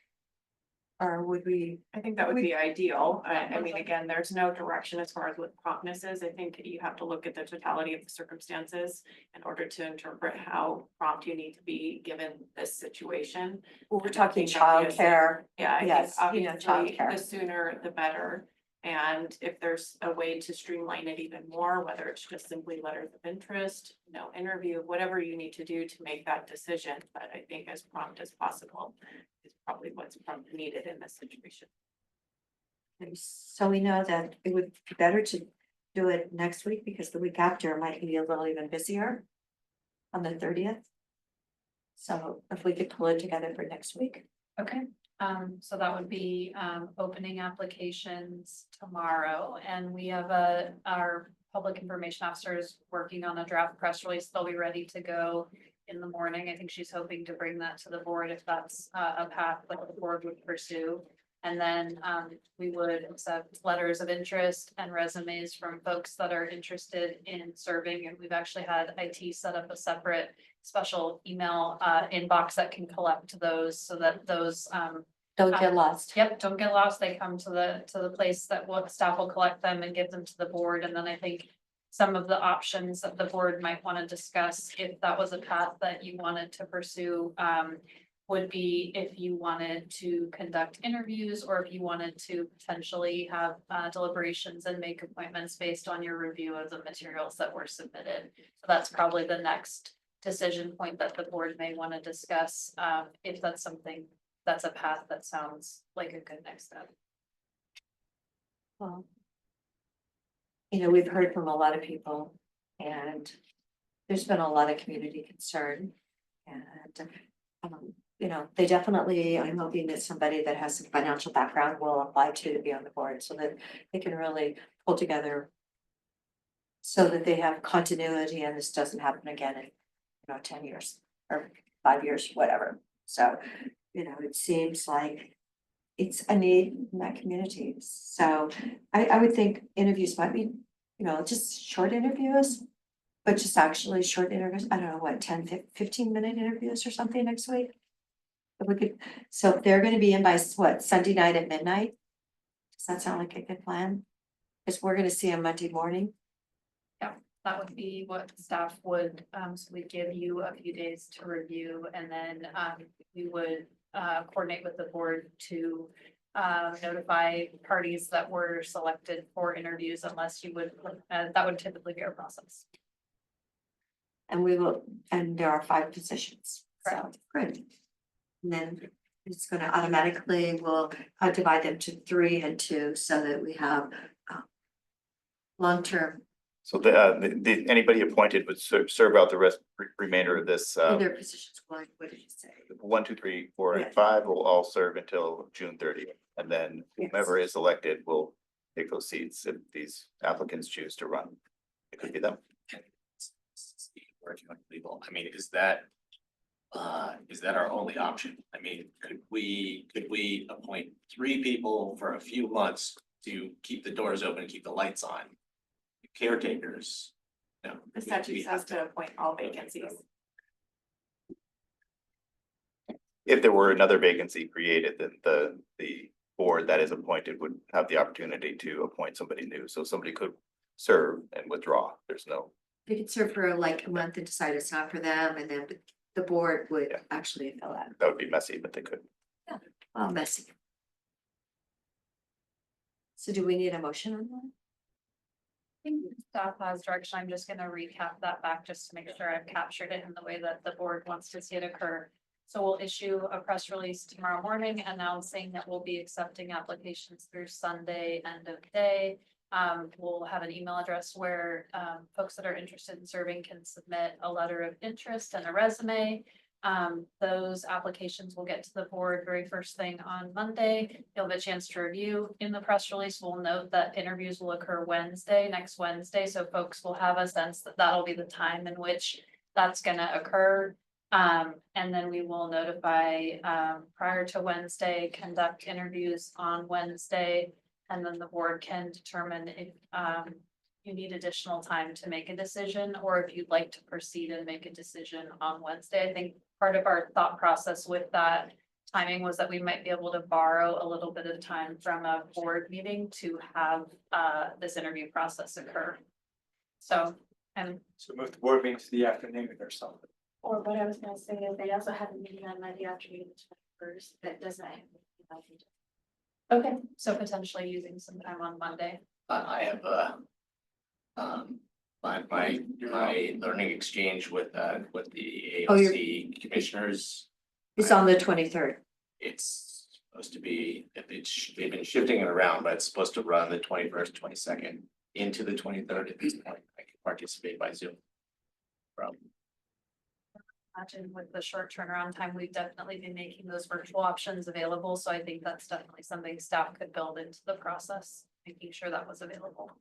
Or would we? I think that would be ideal. I mean, again, there's no direction as far as what promptness is. I think you have to look at the totality of the circumstances in order to interpret how prompt you need to be given this situation. Well, we're And I talking think obviously- childcare. Yeah, I think Yes, obviously childcare. the sooner the better. And if there's a way to streamline it even more, whether it's just simply letters of interest, no interview, whatever you need to do to make that decision, but I think as prompt as possible is probably what's probably needed in this situation. And so we know that it would be better to do it next week because the week after might be a little even busier. On the 30th. So if we could pull it together for next week. Okay, so that would be, opening applications tomorrow, and we have our public information officers working on a draft press release. They'll be ready to go in the morning. I think she's hoping to bring that to the board if that's a path that the board would pursue. And then, we would accept letters of interest and resumes from folks that are interested in serving. And we've actually had IT set up a separate special email, inbox that can collect those so that those, Don't get lost. Yep, don't get lost. They come to the place that staff will collect them and give them to the board. And then I think some of the options that the board might want to discuss, if that was a path that you wanted to pursue, would be if you wanted to conduct interviews or if you wanted to potentially have deliberations and make appointments based on your review of the materials that were submitted. So that's probably the next decision point that the board may want to discuss, if that's something, that's a path that sounds like a good next step. Well, we've heard from a lot of people and there's been a lot of community concern. And, they definitely, I'm hoping that somebody that has some financial background will apply to be on the board so that they can really pull together so that they have continuity and this doesn't happen again in, 10 years or 5 years, whatever. So, it seems like it's a need in that community. So I would think interviews might be, just short interviews, but just actually short interviews. I don't know, what, 10-15 minute interviews or something next week? If we could, so if they're gonna be in by what, Sunday night at midnight? Does that sound like a good plan? Because we're gonna see them Monday morning. That would be what staff would, so we give you a few days to review and then, we would, coordinate with the board to notify parties that were selected for interviews unless you would, that would typically be our process. And we will, and there are 5 positions. So, Correct. good. And then it's gonna automatically, we'll divide them to 3 and 2 so that we have long-term, So anybody appointed would serve out the remainder of this, other positions. What did you say? 1, 2, 3, 4, Yeah. and 5 will all serve until June 30th. And then whomever is elected will take those seats if these applicants choose to run. It could be them. Working on legal, I mean, is that our only option? I mean, could we appoint 3 people for a few months to keep the doors open and keep the lights on? Caretakers, no. The statute says to appoint all vacancies. If there were another vacancy created, then the board that is appointed would have the opportunity to appoint somebody new. So somebody could serve and withdraw. There's no. They could serve for like a month and decide it's not for them, and then the board would actually fill that. That would be messy, but they could. Oh, messy. So do we need a motion on that? I think staff has direction. I'm just gonna recap that back just to make sure I've captured it in the way that the board wants to see it occur. So we'll issue a press release tomorrow morning announcing that we'll be accepting applications through Sunday end of day. We'll have an email address where folks that are interested in serving can submit a letter of interest and a resume. Those applications will get to the board very first thing on Monday. You'll have a chance to review. In the press release, we'll note that interviews will occur next Wednesday. So folks will have a sense that that'll be the time in which that's gonna occur. And then we will notify, prior to Wednesday, conduct interviews on Wednesday. And then the board can determine if, you need additional time to make a decision, or if you'd like to proceed and make a decision on Wednesday. I think part of our thought process with that timing was that we might be able to borrow a little bit of time from a board meeting to have, this interview process occur. So, and So move the board meeting to the afternoon or something. or what I was gonna say is they also have a meeting on Monday afternoon first that doesn't. Okay, so potentially using some time on Monday. I have my learning exchange with the Oh, AOC commissioners. It's on the 23rd. It's supposed to be, they've been shifting it around, but it's supposed to run the 21st, 22nd into the 23rd at this point. I can participate by Zoom. Imagine with the short turnaround time, we've definitely been making those virtual options available, so I think that's definitely something staff could build into the process, making sure that was available.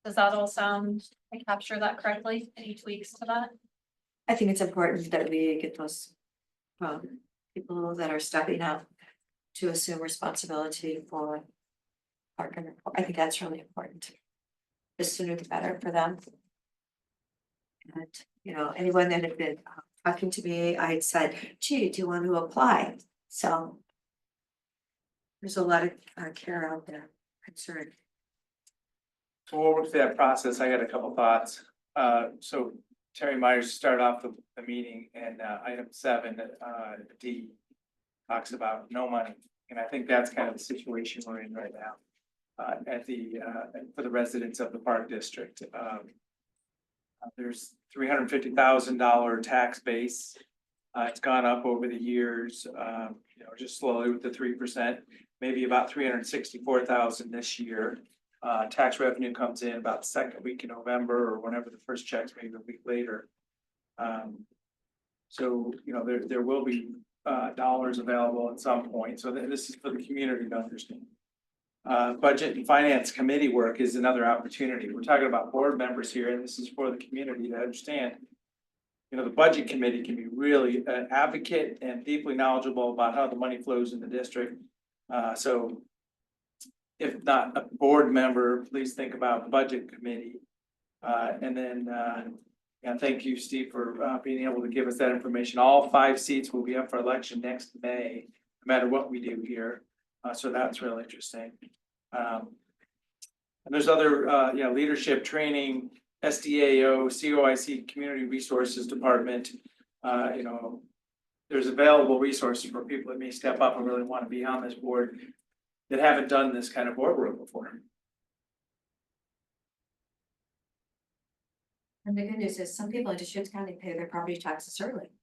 Does that all sound, I capture that correctly? Any tweaks to that? I think it's important that we get those people that are stepping up to assume responsibility for park and I think that's really important. The sooner the better for them. And, you know, anyone that had been talking to me, I had said, gee, do you want to apply? So there's a lot of care out there, concern. So we'll work through that process. I got a couple thoughts. So Terry Myers started off the meeting and item 7, D talks about no money. And I think that's kind of the situation we're in right now. For the residents of the Park District. There's $350,000 tax base. It's gone up over the years, just slowly with the 3%, maybe about $364,000 this year. Tax revenue comes in about the second week in November or whenever the first check's, maybe a week later. So, there will be dollars available at some point. So this is for the community to understand. Budget and Finance Committee work is another opportunity. We're talking about board members here, and this is for the community to understand. The Budget Committee can be really an advocate and deeply knowledgeable about how the money flows in the district. So if not a board member, please think about Budget Committee. And then, thank you, Steve, for being able to give us that information. All 5 seats will be up for election next May, no matter what we do here. So that's really interesting. And there's other, leadership training, SDAO, COIC, Community Resources Department. There's available resources for people that may step up and really want to be on this board that haven't done this kind of boardroom before. And the good news is some people in Deschutes County pay their property taxes early.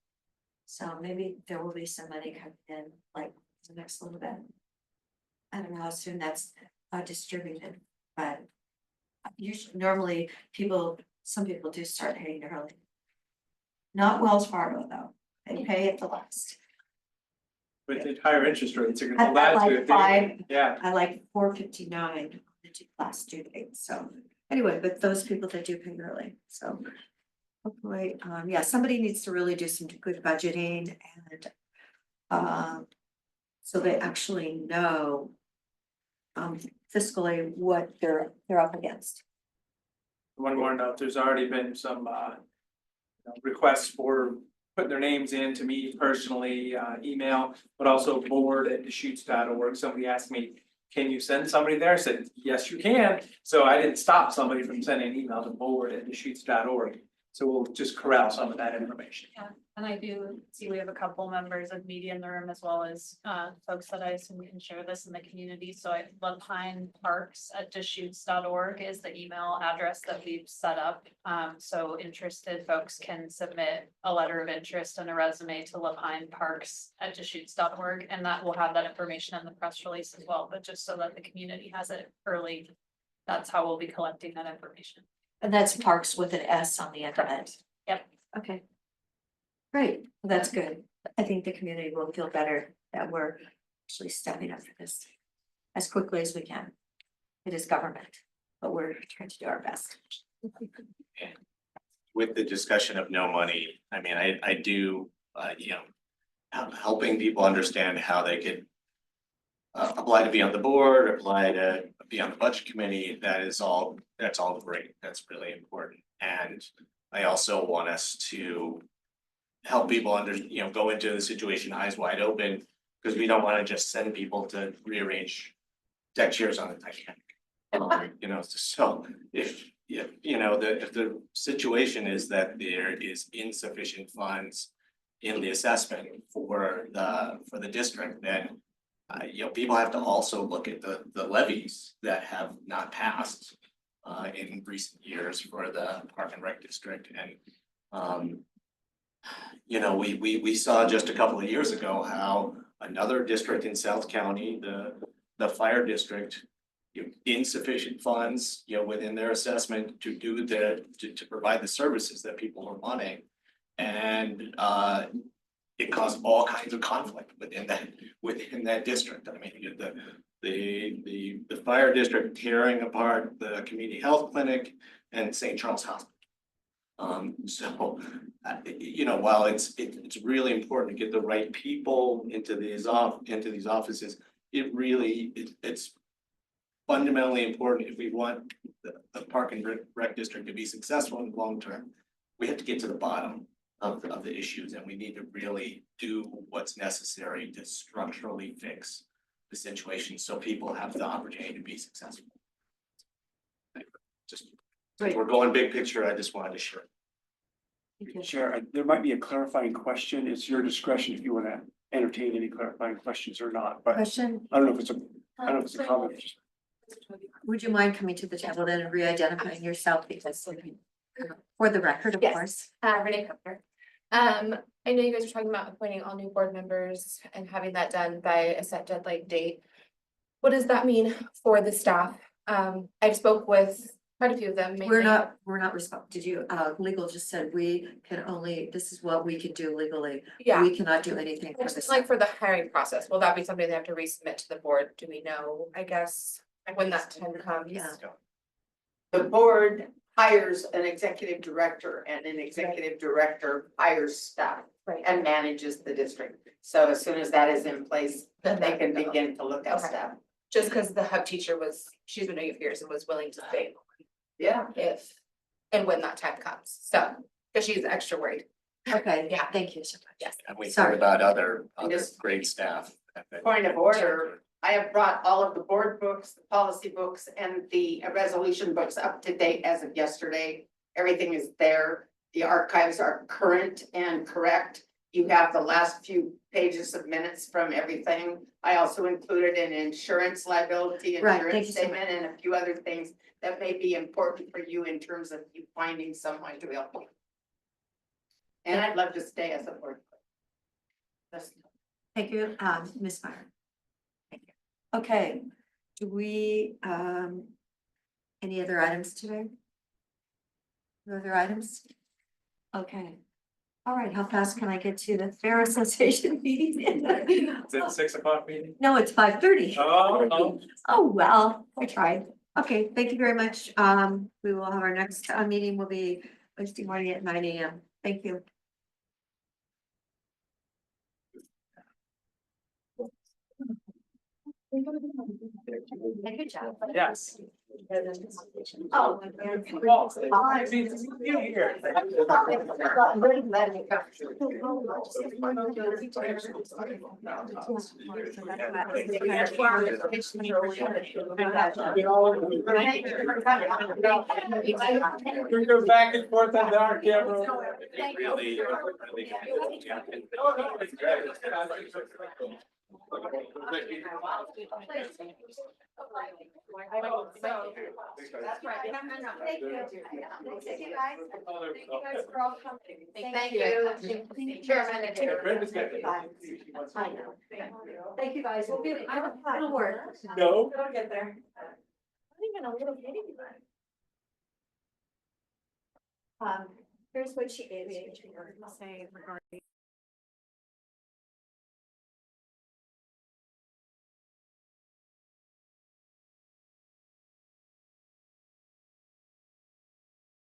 So maybe there will be some money coming in like the next little bit. I don't know how soon that's distributed, but usually normally some people do start paying early. Not Wells Fargo though, they pay at the last. With the higher interest rates, you're gonna At hold that to like it. 5, Yeah. I like 4.59 the last due date, so anyway, but those people that do pay early, so. Hopefully, somebody needs to really do some good budgeting and so they actually know fiscally what they're up against. One more note, there's already been some requests for putting their names in to me personally, email, but also board@deschutes.org. Somebody asked me, can you send somebody there? I said, yes, you can. So I didn't stop somebody from sending an email to board@deschutes.org. So we'll just corral some of that information. Yeah, and I do see we have a couple members of media in the room as well as folks that I assume can share this in the community. So LapineParks@Deschutes.org is the email address that we've set up. So interested folks can submit a letter of interest and a resume to LapineParks@Deschutes.org, and that will have that information in the press release as well. But just so that the community has it early, that's how we'll be collecting that information. And that's Parks with an S on the end of it. Yep. Okay. Great, well, that's good. I think the community will feel better that we're actually stepping up for this as quickly as we can. It is government, but we're trying to do our best. with the discussion of no money, I mean, I do, helping people understand how they could apply to be on the board, apply to be on the budget committee, that's all great, that's really important. And I also want us to help people go into the situation eyes wide open, because we don't want to just send people to rearrange deck chairs on the Titanic. So if the situation is that there is insufficient funds in the assessment for the district, then people have to also look at the levies that have not passed in recent years for the Park and Rec district. And we saw just a couple of years ago how another district in South County, the fire district, insufficient funds, within their assessment to to provide the services that people are wanting. And it caused all kinds of conflict within that district. I mean, the fire district tearing apart the community health clinic and St. Charles Hospital. While it's really important to get the right people into these offices, it's fundamentally important if we want the Park and Rec district to be successful in the long term. We have to get to the bottom of the issues, and we need to really do what's necessary to structurally fix the situation so people have the opportunity to be successful. Just, since we're going big picture, I just wanted to share. Chair, there might be a clarifying question. It's your discretion if you want to entertain any clarifying questions or not, but Question, I don't know if it's a comment. would you mind coming to the table then and re-identifying yourself, because for the record, of course. Renee Carpenter. I know you guys are talking about appointing all new board members and having that done by a set deadline date. What does that mean for the staff? I've spoke with quite a few of them. We're not legal just said we can only, this is what we can do legally. Yeah. We cannot do anything for Just this. like for the hiring process, will that be something they have to resubmit to the board? Do we know, I guess, when that time comes? Yeah. The board hires an executive director, and an executive director hires staff Right. and manages the district. So as soon as that is in place, then they can begin to look at Okay. staff. Just because the hub teacher she's been doing it for years and was willing to stay Yeah. if and when that time comes. So, because she's extra worried. Okay, Yeah. thank you so much. Yes. And we Sorry. heard about other Just- great staff. Point of order, I have brought all of the board books, the policy books, and the resolution books up to date as of yesterday. Everything is there. The archives are current and correct. You have the last few pages of minutes from everything. I also included an insurance liability Right, thank insurance you so statement and a few other things that may be important for you in terms of you finding someone to help you. And I'd love to stay as a board. Thank you, Ms. Meyer. Thank you. Okay, do we, any other items today? No other items? Okay. All right, how fast can I get to the Fair Association meeting? Is it 6 o'clock meeting? No, it's 5:30. Oh. Oh, well, I tried. Okay, thank you very much. We will have our next meeting will be Wednesday morning at 9 a.m. Thank you. Good job. Yes. Oh. Well, I mean, you here. We go back and forth on our camera. That's right. Thank you. Thank you, guys. Thank you guys for all coming. Thank you. Chairman and Chair. I know. Thank you, guys. We'll get, it'll work. No. It'll get there. Not even a little bitty. Here's what she gave me. Say regarding